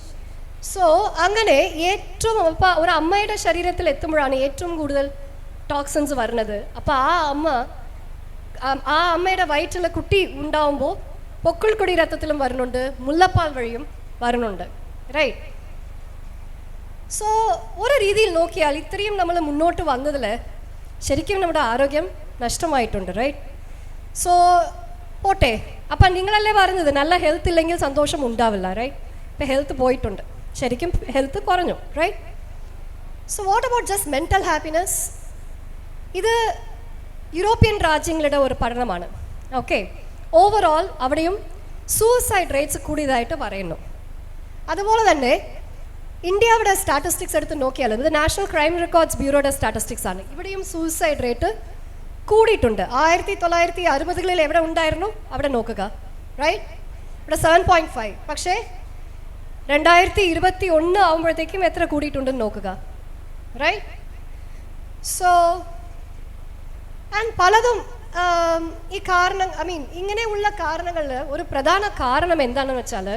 So അങ്ങനെ ഏറ്റവും ഇപ്പോൾ ഒരു അമ്മയുടെ ശരീരത്തിൽ എത്തുമ്പോഴാണ് ഏറ്റവും കൂടുതൽ ടോക്സിൻസ് വരുന്നത്. അപ്പോൾ ആ അമ്മയുടെ വയറ്റിലെ കുട്ടി ഉണ്ടാവുമ്പോൾ പൊക്കിൾക്കൊടി രക്തത്തിലും വരുന്നുണ്ട്, മുലപ്പാൽ വഴിയും വരുന്നുണ്ട്, റൈറ്റ്? സോ ഒരു രീതിയിൽ നോക്കിയാൽ ഇത്രയും നമ്മൾ മുന്നോട്ട് വന്നതിൽ ശരിക്കും നമ്മുടെ ആരോഗ്യം നഷ്ടമായിട്ടുണ്ട്, റൈറ്റ്? സോ പോട്ടെ, അപ്പം നിങ്ങളല്ലേ പറഞ്ഞത് നല്ല ഹെൽത്ത് ഇല്ലെങ്കിൽ സന്തോഷം ഉണ്ടാവില്ല, റൈറ്റ്? ഇപ്പം ഹെൽത്ത് പോയിട്ടുണ്ട്, ശരിക്കും ഹെൽത്ത് കുറഞ്ഞു, right? So what about just mental happiness? ഇത് യൂറോപ്യൻ രാജ്യങ്ങളുടെ ഒരു പഠനമാണ്. ഓക്കെ, ഓവറോൾ അവിടെയും സൂസൈഡ് റേറ്റ്സ് കൂടിയതായിട്ട് പറയുന്നു. അതുപോലെ തന്നെ ഇന്ത്യയുടെ സ്റ്റാറ്റിസ്റ്റിക്സ് എടുത്ത് നോക്കിയാലും ഇത് നാഷണൽ ക്രൈം റെക്കോർഡ്സ് ബ്യൂറോയുടെ സ്റ്റാറ്റിസ്റ്റിക്സ് ആണ്. ഇവിടെയും സൂസൈഡ് റേറ്റ് കൂടിയിട്ടുണ്ട്. 1960-കളിൽ എവിടെ ഉണ്ടായിരുന്നു അവിടെ നോക്കുക, റൈറ്റ്? ഇവിടെ 7.5. പക്ഷേ 2021 ആകുമ്പോഴത്തേക്കും എത്ര കൂടിയിട്ടുണ്ടെന്ന് നോക്കുക, റൈറ്റ്? സോ ആൻഡ് പലതും ഈ കാരണം ഇങ്ങനെയുള്ള കാരണങ്ങളിൽ ഒരു പ്രധാന കാരണം എന്താണെന്ന് വെച്ചാൽ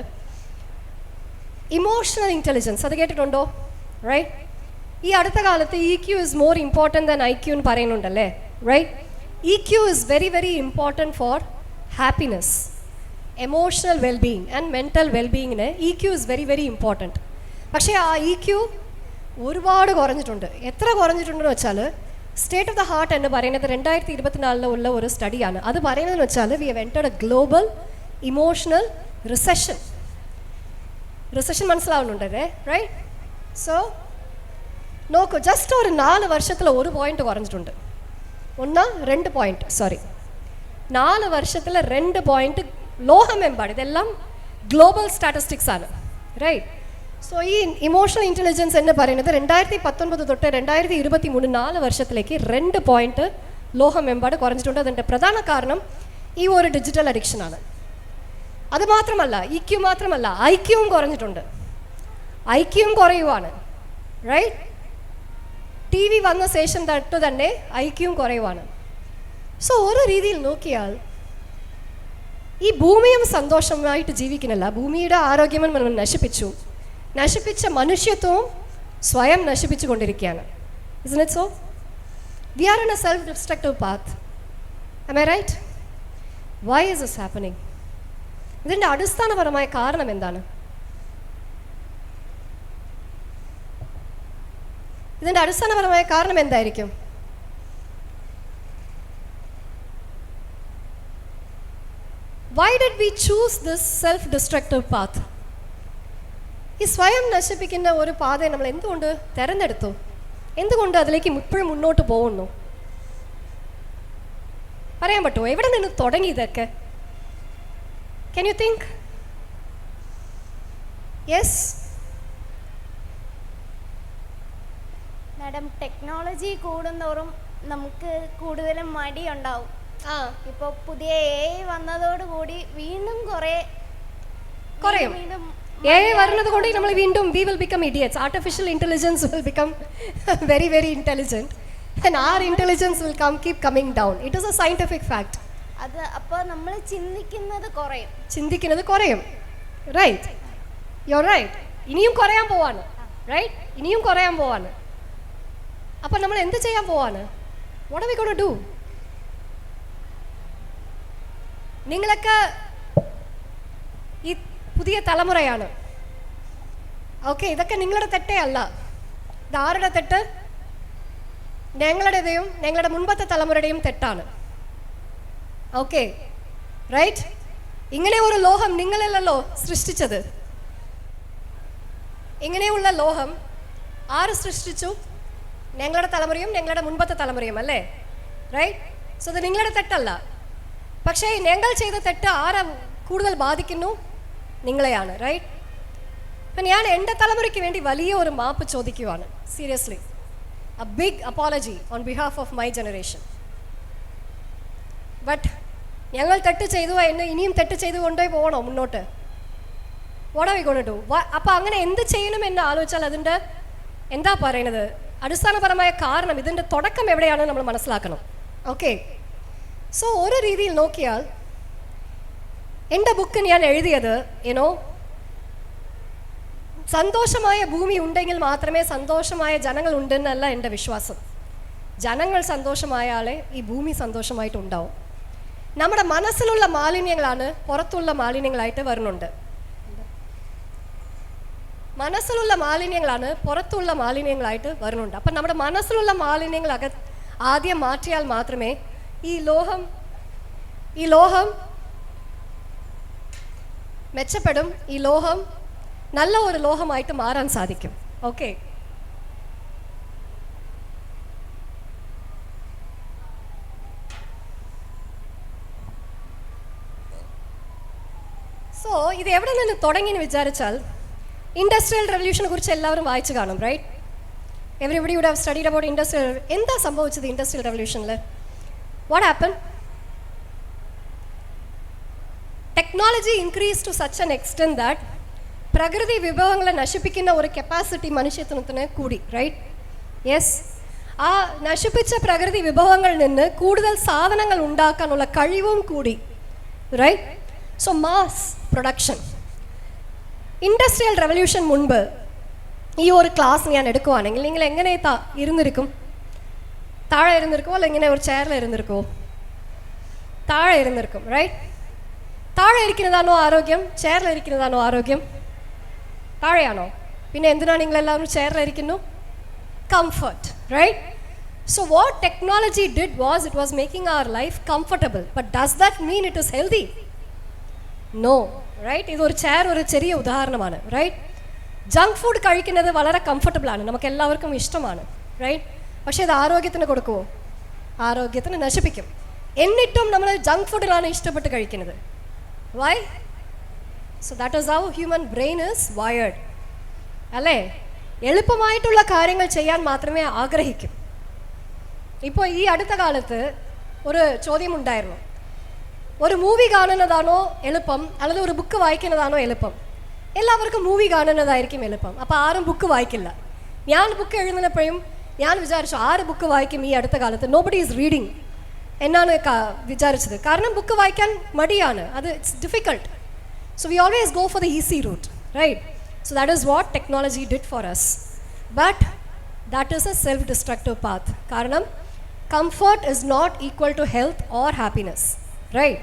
ഇമോഷണൽ ഇൻ്റലിജൻസ്. അത് കേട്ടിട്ടുണ്ടോ, റൈറ്റ്? ഈ അടുത്ത കാലത്ത് EQ is more important than IQ എന്ന് പറയുന്നുണ്ടല്ലേ, right? EQ is very very important for happiness, emotional wellbeing and mental വെൽബീയിങ്ങിന് EQ is very very important. പക്ഷേ ആ EQ ഒരുപാട് കുറഞ്ഞിട്ടുണ്ട്. എത്ര കുറഞ്ഞിട്ടുണ്ടെന്ന് വെച്ചാൽ സ്റ്റേറ്റ് ഓഫ് ദ ഹാർട്ട് എന്ന് പറയുന്നത് 2024 ഉള്ള ഒരു സ്റ്റഡിയാണ്. അത് പറയുന്നതെന്ന് വെച്ചാൽ we have entered a global emotional recession. മനസ്സിലാവുന്നുണ്ടല്ലേ, റൈറ്റ്? സോ നോക്കൂ, ജസ്റ്റ് ഒരു 4 വർഷത്തിൽ 1 പോയിന്റ് കുറഞ്ഞിട്ടുണ്ട്. 2 പോയിന്റ്, 4 വർഷത്തിൽ 2 പോയിന്റ് ലോഹമെമ്പാട്. ഇതെല്ലാം ഗ്ലോബൽ സ്റ്റാറ്റിസ്റ്റിക്സ് ആണ്, റൈറ്റ്? സോ ഈ ഇമോഷണൽ ഇൻ്റലിജൻസ് എന്ന് പറയുന്നത് 2019 തൊട്ട് 2023 4 വർഷത്തിലേക്ക് 2 പോയിന്റ് ലോഹമെമ്പാട് കുറഞ്ഞിട്ടുണ്ട്. അതിൻ്റെ പ്രധാന കാരണം ഈ ഒരു ഡിജിറ്റൽ അഡിക്ഷനാണ്. അത് മാത്രമല്ല, EQ മാത്രമല്ല, IQവും കുറഞ്ഞിട്ടുണ്ട്. IQവും കുറയുവാണ്, റൈറ്റ്? TV വന്ന ശേഷം തൊട്ട് തന്നെ IQവും കുറയുവാണ്. സോ ഒരു രീതിയിൽ നോക്കിയാൽ ഈ ഭൂമിയും സന്തോഷമായിട്ട് ജീവിക്കുന്നില്ല. ഭൂമിയുടെ ആരോഗ്യം നമ്മൾ നശിപ്പിച്ച മനുഷ്യത്വവും സ്വയം നശിപ്പിച്ചു കൊണ്ടിരിക്കുകയാണ്. Isn't it so? We are in a self-destructive path. Am I right? Why is this happening? ഇതിൻ്റെ അടിസ്ഥാനപരമായ കാരണം എന്താണ്? ഇതിൻ്റെ അടിസ്ഥാനപരമായ കാരണം എന്തായിരിക്കും? Why did we choose this self-destructive path? ഈ സ്വയം നശിപ്പിക്കുന്ന ഒരു പാതയെ നമ്മൾ എന്തുകൊണ്ട് തിരഞ്ഞെടുത്തു? എന്തുകൊണ്ട് അതിലേക്ക് ഇപ്പോഴും മുന്നോട്ട് പോകുന്നു? പറയാൻ പറ്റുമോ? എവിടെ നിന്ന് തുടങ്ങി ഇതൊക്കെ? Can you think? Yes? Madam, technology കൂടുന്തോറും നമുക്ക് കൂടുതലും മടിയുണ്ടാവും. ഇപ്പോൾ പുതിയ AI വന്നതോടുകൂടി വീണ്ടും കുറയും. AI വരുന്നത് കൊണ്ട് നമ്മൾ വീണ്ടും we will become idiots. Artificial intelligence will become very very intelligent and our intelligence will keep coming down. It is a scientific fact. അത് അപ്പോൾ നമ്മൾ ചിന്തിക്കുന്നത് കുറയും. Right, you are right. ഇനിയും കുറയാൻ പോവാണ്. റൈറ്റ്, ഇനിയും കുറയാൻ പോവാണ്. അപ്പം നമ്മൾ എന്ത് ചെയ്യാൻ പോവാണ്? What are we gonna do? നിങ്ങളൊക്കെ ഈ പുതിയ തലമുറയാണ്. ഓക്കെ, ഇതൊക്കെ നിങ്ങളുടെ തെറ്റേ അല്ല. ഇതാരുടെ തെറ്റ്? ഞങ്ങളുടേതെയും ഞങ്ങളുടെ മുൻപത്തെ തലമുറയുടെയും തെറ്റാണ്. Okay, right? ഇങ്ങനെ ഒരു ലോഹം നിങ്ങളല്ലല്ലോ സൃഷ്ടിച്ചത്. ഇങ്ങനെയുള്ള ലോഹം ആര് സൃഷ്ടിച്ചു? ഞങ്ങളുടെ തലമുറയും ഞങ്ങളുടെ മുൻപത്തെ തലമുറയും അല്ലേ? റൈറ്റ്? സോ അത് നിങ്ങളുടെ തെറ്റല്ല. പക്ഷേ ഞങ്ങൾ ചെയ്ത തെറ്റ് ആരെ കൂടുതൽ ബാധിക്കുന്നു? നിങ്ങളെയാണ്. റൈറ്റ്? അപ്പം ഞാൻ എൻ്റെ തലമുറയ്ക്ക് വേണ്ടി വലിയ ഒരു മാപ്പ് ചോദിക്കുവാണ്. Seriously, a big apology on behalf of my generation. But ഞങ്ങൾ തെറ്റ് ചെയ്തു, ഇനിയും തെറ്റ് ചെയ്തു കൊണ്ടുപോയി പോകണോ മുന്നോട്ട്? What are we gonna do? അപ്പം അങ്ങനെ എന്ത് ചെയ്യണമെന്ന് ആലോചിച്ചാൽ അതിൻ്റെ എന്താ പറയണത്, അടിസ്ഥാനപരമായ കാരണം, ഇതിൻ്റെ തുടക്കം എവിടെയാണെന്ന് നമ്മൾ മനസ്സിലാക്കണം. ഓക്കെ, സോ ഒരു രീതിയിൽ നോക്കിയാൽ എൻ്റെ ബുക്ക് ഞാൻ എഴുതിയത് സന്തോഷമായ ഭൂമി ഉണ്ടെങ്കിൽ മാത്രമേ സന്തോഷമായ ജനങ്ങൾ ഉണ്ടെന്നല്ല എൻ്റെ വിശ്വാസം. ജനങ്ങൾ സന്തോഷമായാലേ ഈ ഭൂമി സന്തോഷമായിട്ടുണ്ടാവും. നമ്മുടെ മനസ്സിലുള്ള മാലിന്യങ്ങളാണ് പുറത്തുള്ള മാലിന്യങ്ങളായിട്ട് വരുന്നുണ്ട്. മനസ്സിലുള്ള മാലിന്യങ്ങളാണ് പുറത്തുള്ള മാലിന്യങ്ങളായിട്ട് വരുന്നുണ്ട്. അപ്പം നമ്മുടെ മനസ്സിലുള്ള മാലിന്യങ്ങൾ ആദ്യം മാറ്റിയാൽ മാത്രമേ ഈ ലോഹം മെച്ചപ്പെടും. ഈ ലോഹം നല്ല ഒരു ലോഹമായിട്ട് മാറാൻ സാധിക്കും. ഓക്കെ, സോ ഇത് എവിടെ നിന്ന് തുടങ്ങിയെന്ന് വിചാരിച്ചാൽ, ഇൻഡസ്ട്രിയൽ റെവല്യൂഷനെ കുറിച്ച് എല്ലാവരും വായിച്ചു കാണും. Right? Everybody would have studied about industrial. എന്താ സംഭവിച്ചത് ഇൻഡസ്ട്രിയൽ റെവല്യൂഷനിൽ? What happen? Technology increase to such an extent that പ്രകൃതി വിഭവങ്ങളെ നശിപ്പിക്കുന്ന ഒരു കപ്പാസിറ്റി മനുഷ്യത്വത്തിന് കൂടി. റൈറ്റ്? യെസ്, ആ നശിപ്പിച്ച പ്രകൃതി വിഭവങ്ങളിൽ നിന്ന് കൂടുതൽ സാധനങ്ങൾ ഉണ്ടാക്കാനുള്ള കഴിവും കൂടി. Right? So mass production. Industrial revolution മുൻപ് ഈ ഒരു ക്ലാസ് ഞാൻ എടുക്കുവാണെങ്കിൽ നിങ്ങൾ എങ്ങനെ ഇരുന്നിരിക്കും? താഴെ ഇരുന്നിരിക്കുമോ അല്ല ഇങ്ങനെ ഒരു ചെയറിൽ ഇരുന്നിരിക്കുമോ? താഴെ ഇരുന്നിരിക്കും. റൈറ്റ്? താഴെ ഇരിക്കുന്നതാണോ ആരോഗ്യം? ചെയറിലിരിക്കുന്നതാണോ ആരോഗ്യം? താഴെയാണോ? പിന്നെ എന്തിനാണ് നിങ്ങളെല്ലാവരും ചെയറിലിരിക്കുന്നു? Comfort. Right? So what technology did was it was making our life comfortable. But does that mean it is healthy? No. Right? ഇതൊരു ഒരു ചെറിയ ഉദാഹരണമാണ്. റൈറ്റ്? ജങ്ക് ഫുഡ് കഴിക്കുന്നത് വളരെ കംഫർട്ടബിളാണ്, നമുക്ക് എല്ലാവർക്കും ഇഷ്ടമാണ്. റൈറ്റ്? പക്ഷേ ഇത് ആരോഗ്യത്തിന് കൊടുക്കുമോ? ആരോഗ്യത്തിന് നശിപ്പിക്കും. എന്നിട്ടും നമ്മൾ ജങ്ക് ഫുഡിലാണ് ഇഷ്ടപ്പെട്ട് കഴിക്കുന്നത്. Why? So that is how human brain is wired. അല്ലേ? എളുപ്പമായിട്ടുള്ള കാര്യങ്ങൾ ചെയ്യാൻ മാത്രമേ ആഗ്രഹിക്കും. ഇപ്പോൾ ഈ അടുത്ത കാലത്ത് ഒരു ചോദ്യമുണ്ടായിരുന്നു, ഒരു മൂവി കാണുന്നതാണോ എളുപ്പം അല്ലെങ്കിൽ ഒരു ബുക്ക് വായിക്കുന്നതാണോ എളുപ്പം? എല്ലാവർക്കും മൂവി കാണുന്നതായിരിക്കും എളുപ്പം. അപ്പോൾ ആരും ബുക്ക് വായിക്കില്ല. ഞാൻ ബുക്ക് എഴുതുന്നപ്പോഴും ഞാൻ വിചാരിച്ചു ആര് ബുക്ക് വായിക്കും ഈ അടുത്ത കാലത്ത്? നോബഡി ഈസ് റീഡിങ് എന്നാണ് വിചാരിച്ചത്. കാരണം ബുക്ക് വായിക്കാൻ മടിയാണ്, അത് it's difficult. So we always go for the easy route. Right? So that is what technology did for us. But that is a self destructive path. കാരണം comfort is not equal to health or happiness. Right?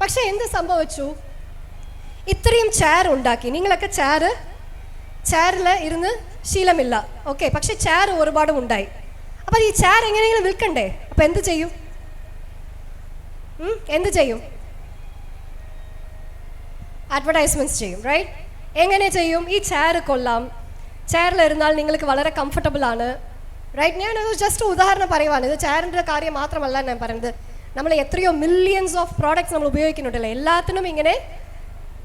പക്ഷേ എന്ത് സംഭവിച്ചു? ഇത്രയും chair ഉണ്ടാക്കി. നിങ്ങളൊക്കെ ചെയറിൽ ഇരുന്ന് ശീലമില്ല, okay, പക്ഷെ ചെയർ ഒരുപാട് ഉണ്ടായി. അപ്പം ഈ ചെയർ എങ്ങനെയെങ്കിലും വിൽക്കണ്ടേ? അപ്പം എന്ത് ചെയ്യും? അഡ്വർടൈസ്മെൻറ്റ്സ് ചെയ്യും, റൈറ്റ്? എങ്ങനെ ചെയ്യും? ഈ ചെയർ കൊള്ളാം, ചെയറിലിരുന്നാൽ നിങ്ങൾക്ക് വളരെ കംഫർട്ടബിൾ ആണ്, റൈറ്റ്? ഞാനത് ജസ്റ്റ് ഉദാഹരണം പറയുവാണ്. ഇത് ചെയറിൻ്റെ കാര്യം മാത്രമല്ല ഞാൻ പറയുന്നത്. നമ്മൾ എത്രയോ മില്യൺസ് ഓഫ് പ്രോഡക്റ്റ്സ് നമ്മൾ ഉപയോഗിക്കുന്നുണ്ടല്ലോ. എല്ലാത്തിനും ഇങ്ങനെ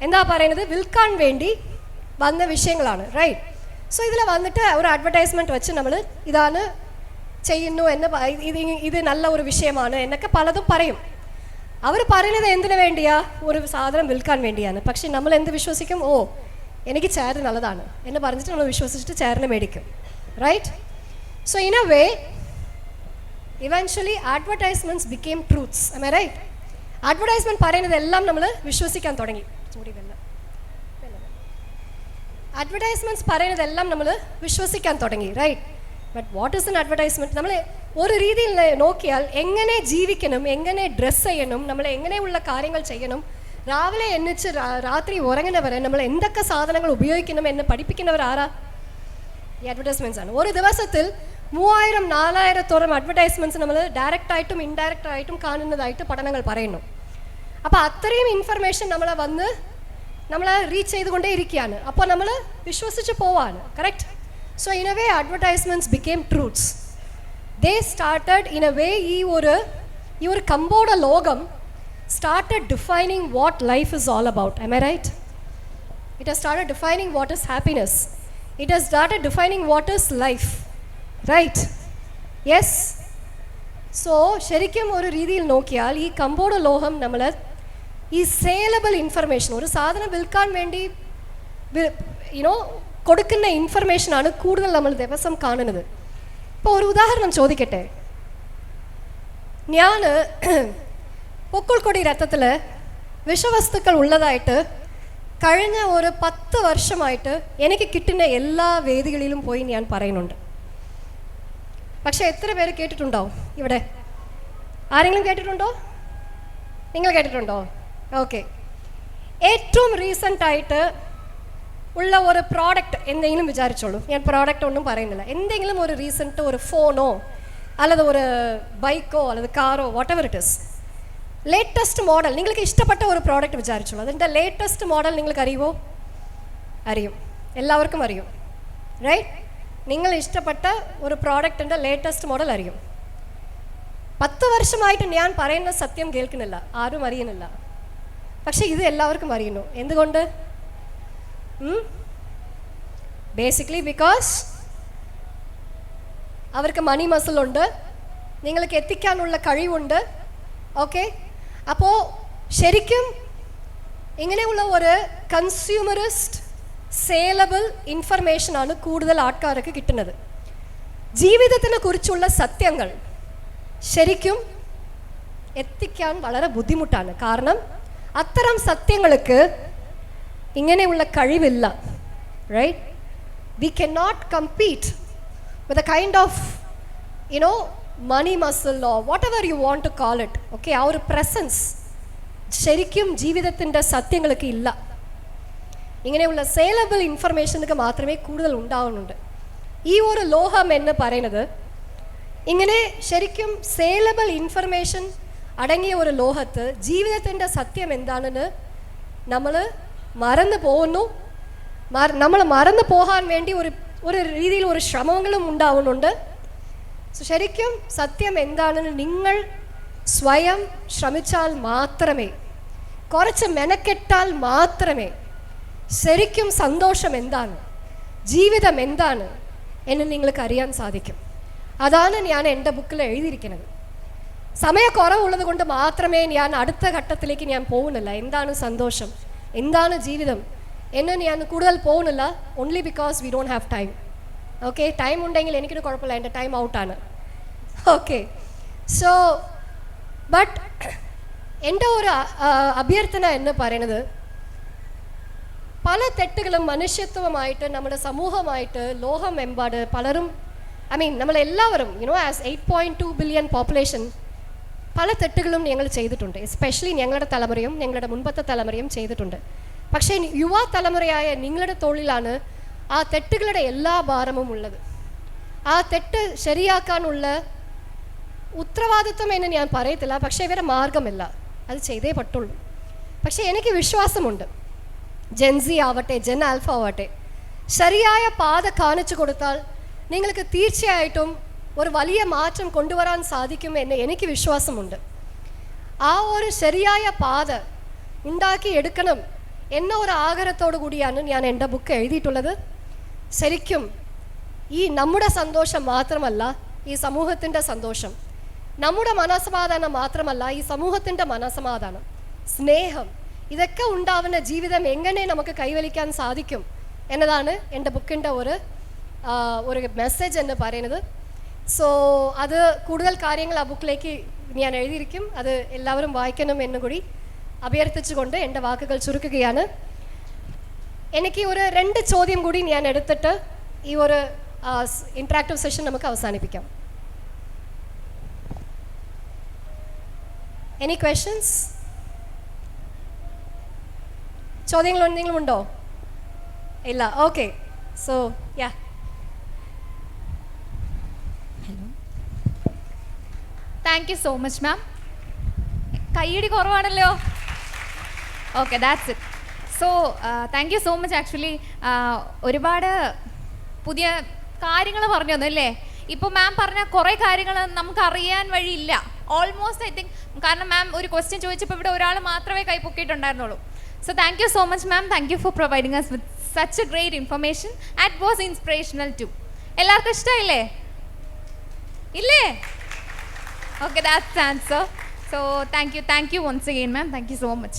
എന്താ പറയുന്നത്, വിൽക്കാൻ വേണ്ടി വന്ന വിഷയങ്ങളാണ്, റൈറ്റ്? സോ ഇതിൽ വന്നിട്ട് ഒരു അഡ്വർടൈസ്മെൻറ്റ് വെച്ച് നമ്മൾ ഇതാണ് ചെയ്യുന്നു എന്ന് ഇത് നല്ല ഒരു വിഷയമാണ് എന്നൊക്കെ പലതും പറയും. അവർ പറയുന്നത് എന്തിനു വേണ്ടിയാ? ഒരു സാധനം വിൽക്കാൻ വേണ്ടിയാണ്. പക്ഷെ നമ്മൾ എന്ത് വിശ്വസിക്കും? ഓ, എനിക്ക് ചെയർ നല്ലതാണ് എന്ന് പറഞ്ഞിട്ട് നമ്മൾ വിശ്വസിച്ചിട്ട് ചെയറിന് മേടിക്കും, right? So in a way eventually advertisements became truths. Am I right? Advertisement പറയുന്നതെല്ലാം നമ്മൾ വിശ്വസിക്കാൻ തുടങ്ങി. അഡ്വർടൈസ്മെൻറ്റ്സ് പറയുന്നതെല്ലാം നമ്മൾ വിശ്വസിക്കാൻ തുടങ്ങി, right? But what is an advertisement? നമ്മൾ ഒരു രീതിയിൽ നോക്കിയാൽ എങ്ങനെ ജീവിക്കണം, എങ്ങനെ ഡ്രസ്സ് ചെയ്യണം, നമ്മൾ എങ്ങനെയുള്ള കാര്യങ്ങൾ ചെയ്യണം, രാവിലെ എണ്ണിച്ച് രാത്രി ഉറങ്ങുന്നവരെ നമ്മൾ എന്തൊക്കെ സാധനങ്ങൾ ഉപയോഗിക്കണം എന്ന് പഠിപ്പിക്കുന്നവർ ആരാ? ഈ അഡ്വർടൈസ്മെൻറ്റ്സ് ആണ്. ഒരു ദിവസത്തിൽ 3000-4000 അഡ്വർടൈസ്മെൻറ്റ്സ് നമ്മൾ ഡയറക്റ്റായിട്ടും ഇൻഡയറക്റ്റായിട്ടും കാണുന്നതായിട്ട് പഠനങ്ങൾ പറയുന്നു. അപ്പോൾ അത്രയും ഇൻഫർമേഷൻ നമ്മളെ റീച്ച് ചെയ്തുകൊണ്ടേ ഇരിക്കുകയാണ്. അപ്പോൾ നമ്മൾ വിശ്വസിച്ച് പോവാണ്, correct? So in a way advertisements became truths. They started in a വേ ഈ ഒരു കമ്പോള ലോകം started defining what life is all about. Am I right? It has started defining what is happiness. It has started defining what is life. Right? Yes? So, ശരിക്കും ഒരു രീതിയിൽ നോക്കിയാൽ ഈ കമ്പോള ലോകം നമ്മൾ ഈ സെയിലബിൾ ഇൻഫർമേഷൻ, ഒരു സാധനം വിൽക്കാൻ വേണ്ടി കൊടുക്കുന്ന ഇൻഫർമേഷനാണ് കൂടുതൽ നമ്മൾ ദിവസം കാണുന്നത്. ഇപ്പോൾ ഒരു ഉദാഹരണം ചോദിക്കട്ടെ. ഞാൻ പൊക്കിൾക്കൊടി രക്തത്തിൽ വിഷവസ്തുക്കൾ ഉള്ളതായിട്ട് കഴിഞ്ഞ ഒരു 10 വർഷമായിട്ട് എനിക്ക് കിട്ടുന്ന എല്ലാ വേദികളിലും പോയി ഞാൻ പറയുന്നുണ്ട്. പക്ഷെ എത്ര പേര് കേട്ടിട്ടുണ്ടാവും ഇവിടെ? ആരെങ്കിലും കേട്ടിട്ടുണ്ടോ? നിങ്ങൾ കേട്ടിട്ടുണ്ടോ? ഓക്കെ. ഏറ്റവും റീസെൻ്റായിട്ട് ഉള്ള ഒരു പ്രോഡക്റ്റ് എന്തെങ്കിലും വിചാരിച്ചോളൂ. ഞാൻ പ്രോഡക്റ്റ് ഒന്നും പറയുന്നില്ല. എന്തെങ്കിലും ഒരു റീസെൻറ്റ് ഒരു ഫോണോ അല്ലത് ഒരു ബൈക്കോ അല്ലത് കാറോ whatever it is, latest model നിങ്ങൾക്ക് ഇഷ്ടപ്പെട്ട ഒരു പ്രോഡക്റ്റ് വിചാരിച്ചോളൂ. അതിൻ്റെ ലേറ്റസ്റ്റ് മോഡൽ നിങ്ങൾക്ക് അറിയുമോ? അറിയും, എല്ലാവർക്കും അറിയും, റൈറ്റ്? നിങ്ങൾ ഇഷ്ടപ്പെട്ട ഒരു പ്രോഡക്റ്റിൻ്റെ ലേറ്റസ്റ്റ് മോഡൽ അറിയും. 10 വർഷമായിട്ട് ഞാൻ പറയുന്ന സത്യം കേൾക്കുന്നില്ല, ആരും അറിയുന്നില്ല. പക്ഷേ ഇത് എല്ലാവർക്കും അറിയുന്നു. എന്തുകൊണ്ട്? ബേസിക്കലി ബിക്കോസ് അവർക്ക് മണി മസിലുണ്ട്, നിങ്ങൾക്ക് എത്തിക്കാനുള്ള കഴിവുണ്ട്, ഓക്കെ? അപ്പോൾ ശരിക്കും ഇങ്ങനെയുള്ള ഒരു കൺസ്യൂമറിസ്റ്റ് സെയിലബിൾ ഇൻഫർമേഷനാണ് കൂടുതൽ ആൾക്കാർക്ക് കിട്ടുന്നത്. ജീവിതത്തിനെ കുറിച്ചുള്ള സത്യങ്ങൾ ശരിക്കും എത്തിക്കാൻ വളരെ ബുദ്ധിമുട്ടാണ്. കാരണം അത്തരം സത്യങ്ങൾക്ക് ഇങ്ങനെയുള്ള കഴിവില്ല, right? We can not compete with a kind of money muscle or whatever you want to call it, okay? ആ ഒരു പ്രസൻസ് ശരിക്കും ജീവിതത്തിൻ്റെ സത്യങ്ങൾക്ക് ഇല്ല. ഇങ്ങനെയുള്ള സെയിലബിൾ ഇൻഫർമേഷനൊക്കെ മാത്രമേ കൂടുതൽ ഉണ്ടാവുന്നുണ്ട്. ഈ ഒരു ലോഹം എന്ന് പറയുന്നത് ഇങ്ങനെ ശരിക്കും സെയിലബിൾ ഇൻഫർമേഷൻ അടങ്ങിയ ഒരു ലോഹത്ത് ജീവിതത്തിൻ്റെ സത്യം എന്താണെന്ന് നമ്മൾ മറന്നു പോകുന്നു. നമ്മൾ മറന്നു പോകാൻ വേണ്ടി ഒരു രീതിയിൽ ഒരു ശ്രമങ്ങളും ഉണ്ടാവുന്നുണ്ട്. ശരിക്കും സത്യം എന്താണെന്ന് നിങ്ങൾ സ്വയം ശ്രമിച്ചാൽ മാത്രമേ, കുറച്ച് മെനക്കെട്ടാൽ മാത്രമേ ശരിക്കും സന്തോഷം എന്താണ്, ജീവിതം എന്താണ് എന്ന് നിങ്ങൾക്ക് അറിയാൻ സാധിക്കും. അതാണ് ഞാൻ എൻ്റെ ബുക്കിൽ എഴുതിയിരിക്കുന്നത്. സമയക്കുറവുള്ളത് കൊണ്ട് മാത്രമേ ഞാൻ അടുത്ത ഘട്ടത്തിലേക്ക് ഞാൻ പോകുന്നില്ല. എന്താണ് സന്തോഷം, എന്താണ് ജീവിതം എന്ന് ഞാൻ കൂടുതൽ പോകുന്നില്ല. Only because we don't have time. Okay, time ഉണ്ടെങ്കിൽ എനിക്കൊരു കുഴപ്പമില്ല, എൻ്റെ ടൈം ഔട്ടാണ്. ഓക്കെ, സോ ബട്ട് എൻ്റെ ഒരു അഭ്യർത്ഥന എന്ന് പറയുന്നത്, പല തെറ്റുകളും മനുഷ്യത്വമായിട്ട് നമ്മുടെ സമൂഹമായിട്ട് ലോകമെമ്പാട് പലരും, നമ്മളെല്ലാവരും ആസ് 8.2 ബില്യൺ പോപ്പുലേഷൻ പല തെറ്റുകളും ഞങ്ങൾ ചെയ്തിട്ടുണ്ട്. എസ്പെഷ്യലി ഞങ്ങളുടെ തലമുറയും ഞങ്ങളുടെ മുൻപത്തെ തലമുറയും ചെയ്തിട്ടുണ്ട്. പക്ഷേ യുവ തലമുറയായ നിങ്ങളുടെ തോളിലാണ് ആ തെറ്റുകളുടെ എല്ലാ ഭാരവും ഉള്ളത്. ആ തെറ്റ് ശരിയാക്കാനുള്ള ഉത്തരവാദിത്വം എന്ന് ഞാൻ പറയത്തില്ല, പക്ഷേ ഇവരെ മാർഗമില്ല, അത് ചെയ്തേ പറ്റുള്ളൂ. പക്ഷേ എനിക്ക് വിശ്വാസമുണ്ട്, ജെൻസി ആവട്ടെ ജെൻ ആൽഫ ആവട്ടെ, ശരിയായ പാത കാണിച്ചു കൊടുത്താൽ നിങ്ങൾക്ക് തീർച്ചയായിട്ടും ഒരു വലിയ മാറ്റം കൊണ്ടുവരാൻ സാധിക്കുമെന്ന് എനിക്ക് വിശ്വാസമുണ്ട്. ആ ഒരു ശരിയായ പാത ഉണ്ടാക്കി എടുക്കണം എന്ന ഒരു ആഗ്രഹത്തോടു കൂടിയാണ് ഞാൻ എൻ്റെ ബുക്ക് എഴുതിയിട്ടുള്ളത്. ശരിക്കും ഈ നമ്മുടെ സന്തോഷം മാത്രമല്ല, ഈ സമൂഹത്തിൻ്റെ സന്തോഷം, നമ്മുടെ മനസ്സമാധാനം മാത്രമല്ല, ഈ സമൂഹത്തിൻ്റെ മനസ്സമാധാനം, സ്നേഹം, ഇതൊക്കെ ഉണ്ടാവുന്ന ജീവിതം എങ്ങനെ നമുക്ക് കൈവരിക്കാൻ സാധിക്കും എന്നതാണ് എൻ്റെ ബുക്കിൻ്റെ ഒരു മെസ്സേജ് എന്ന് പറയുന്നത്. സോ അത് കൂടുതൽ കാര്യങ്ങൾ ആ ബുക്കിലേക്ക് ഞാൻ എഴുതിയിരിക്കും, അത് എല്ലാവരും വായിക്കണം എന്ന് കൂടി അഭ്യർത്ഥിച്ചുകൊണ്ട് എൻ്റെ വാക്കുകൾ ചുരുക്കുകയാണ്. എനിക്ക് ഒരു 2 ചോദ്യം കൂടി ഞാൻ എടുത്തിട്ട് ഈ ഒരു ഇൻട്രാക്റ്റീവ് സെഷൻ നമുക്ക് അവസാനിപ്പിക്കാം. Any questions? ചോദ്യങ്ങൾ എന്തെങ്കിലും ഉണ്ടോ? ഇല്ല. Okay. So yeah, thank you so much ma'am. കയ്യടി കുറവാണല്ലോ. Okay, that's it. So thank you so much. Actually ഒരുപാട് പുതിയ കാര്യങ്ങൾ പറഞ്ഞു തന്നു അല്ലേ. ഇപ്പോൾ മാം പറഞ്ഞ കുറേ കാര്യങ്ങൾ നമുക്ക് അറിയാൻ വഴിയില്ല ഓൾമോസ്റ്റ്, ഐ തിങ്ക്. കാരണം മാം ഒരു ക്വസ്റ്റ്യൻ ചോദിച്ചപ്പോൾ ഇവിടെ ഒരാൾ മാത്രമേ കൈ പൊക്കിയിട്ടുണ്ടായിരുന്നുള്ളൂ. So thank you so much ma'am, thank you for providing us with such a great information and was inspirational too. എല്ലാവർക്കും ഇഷ്ടമായില്ലേ? ഇല്ലേ? Okay, that's the answer. So thank you once again ma'am, thank you so much.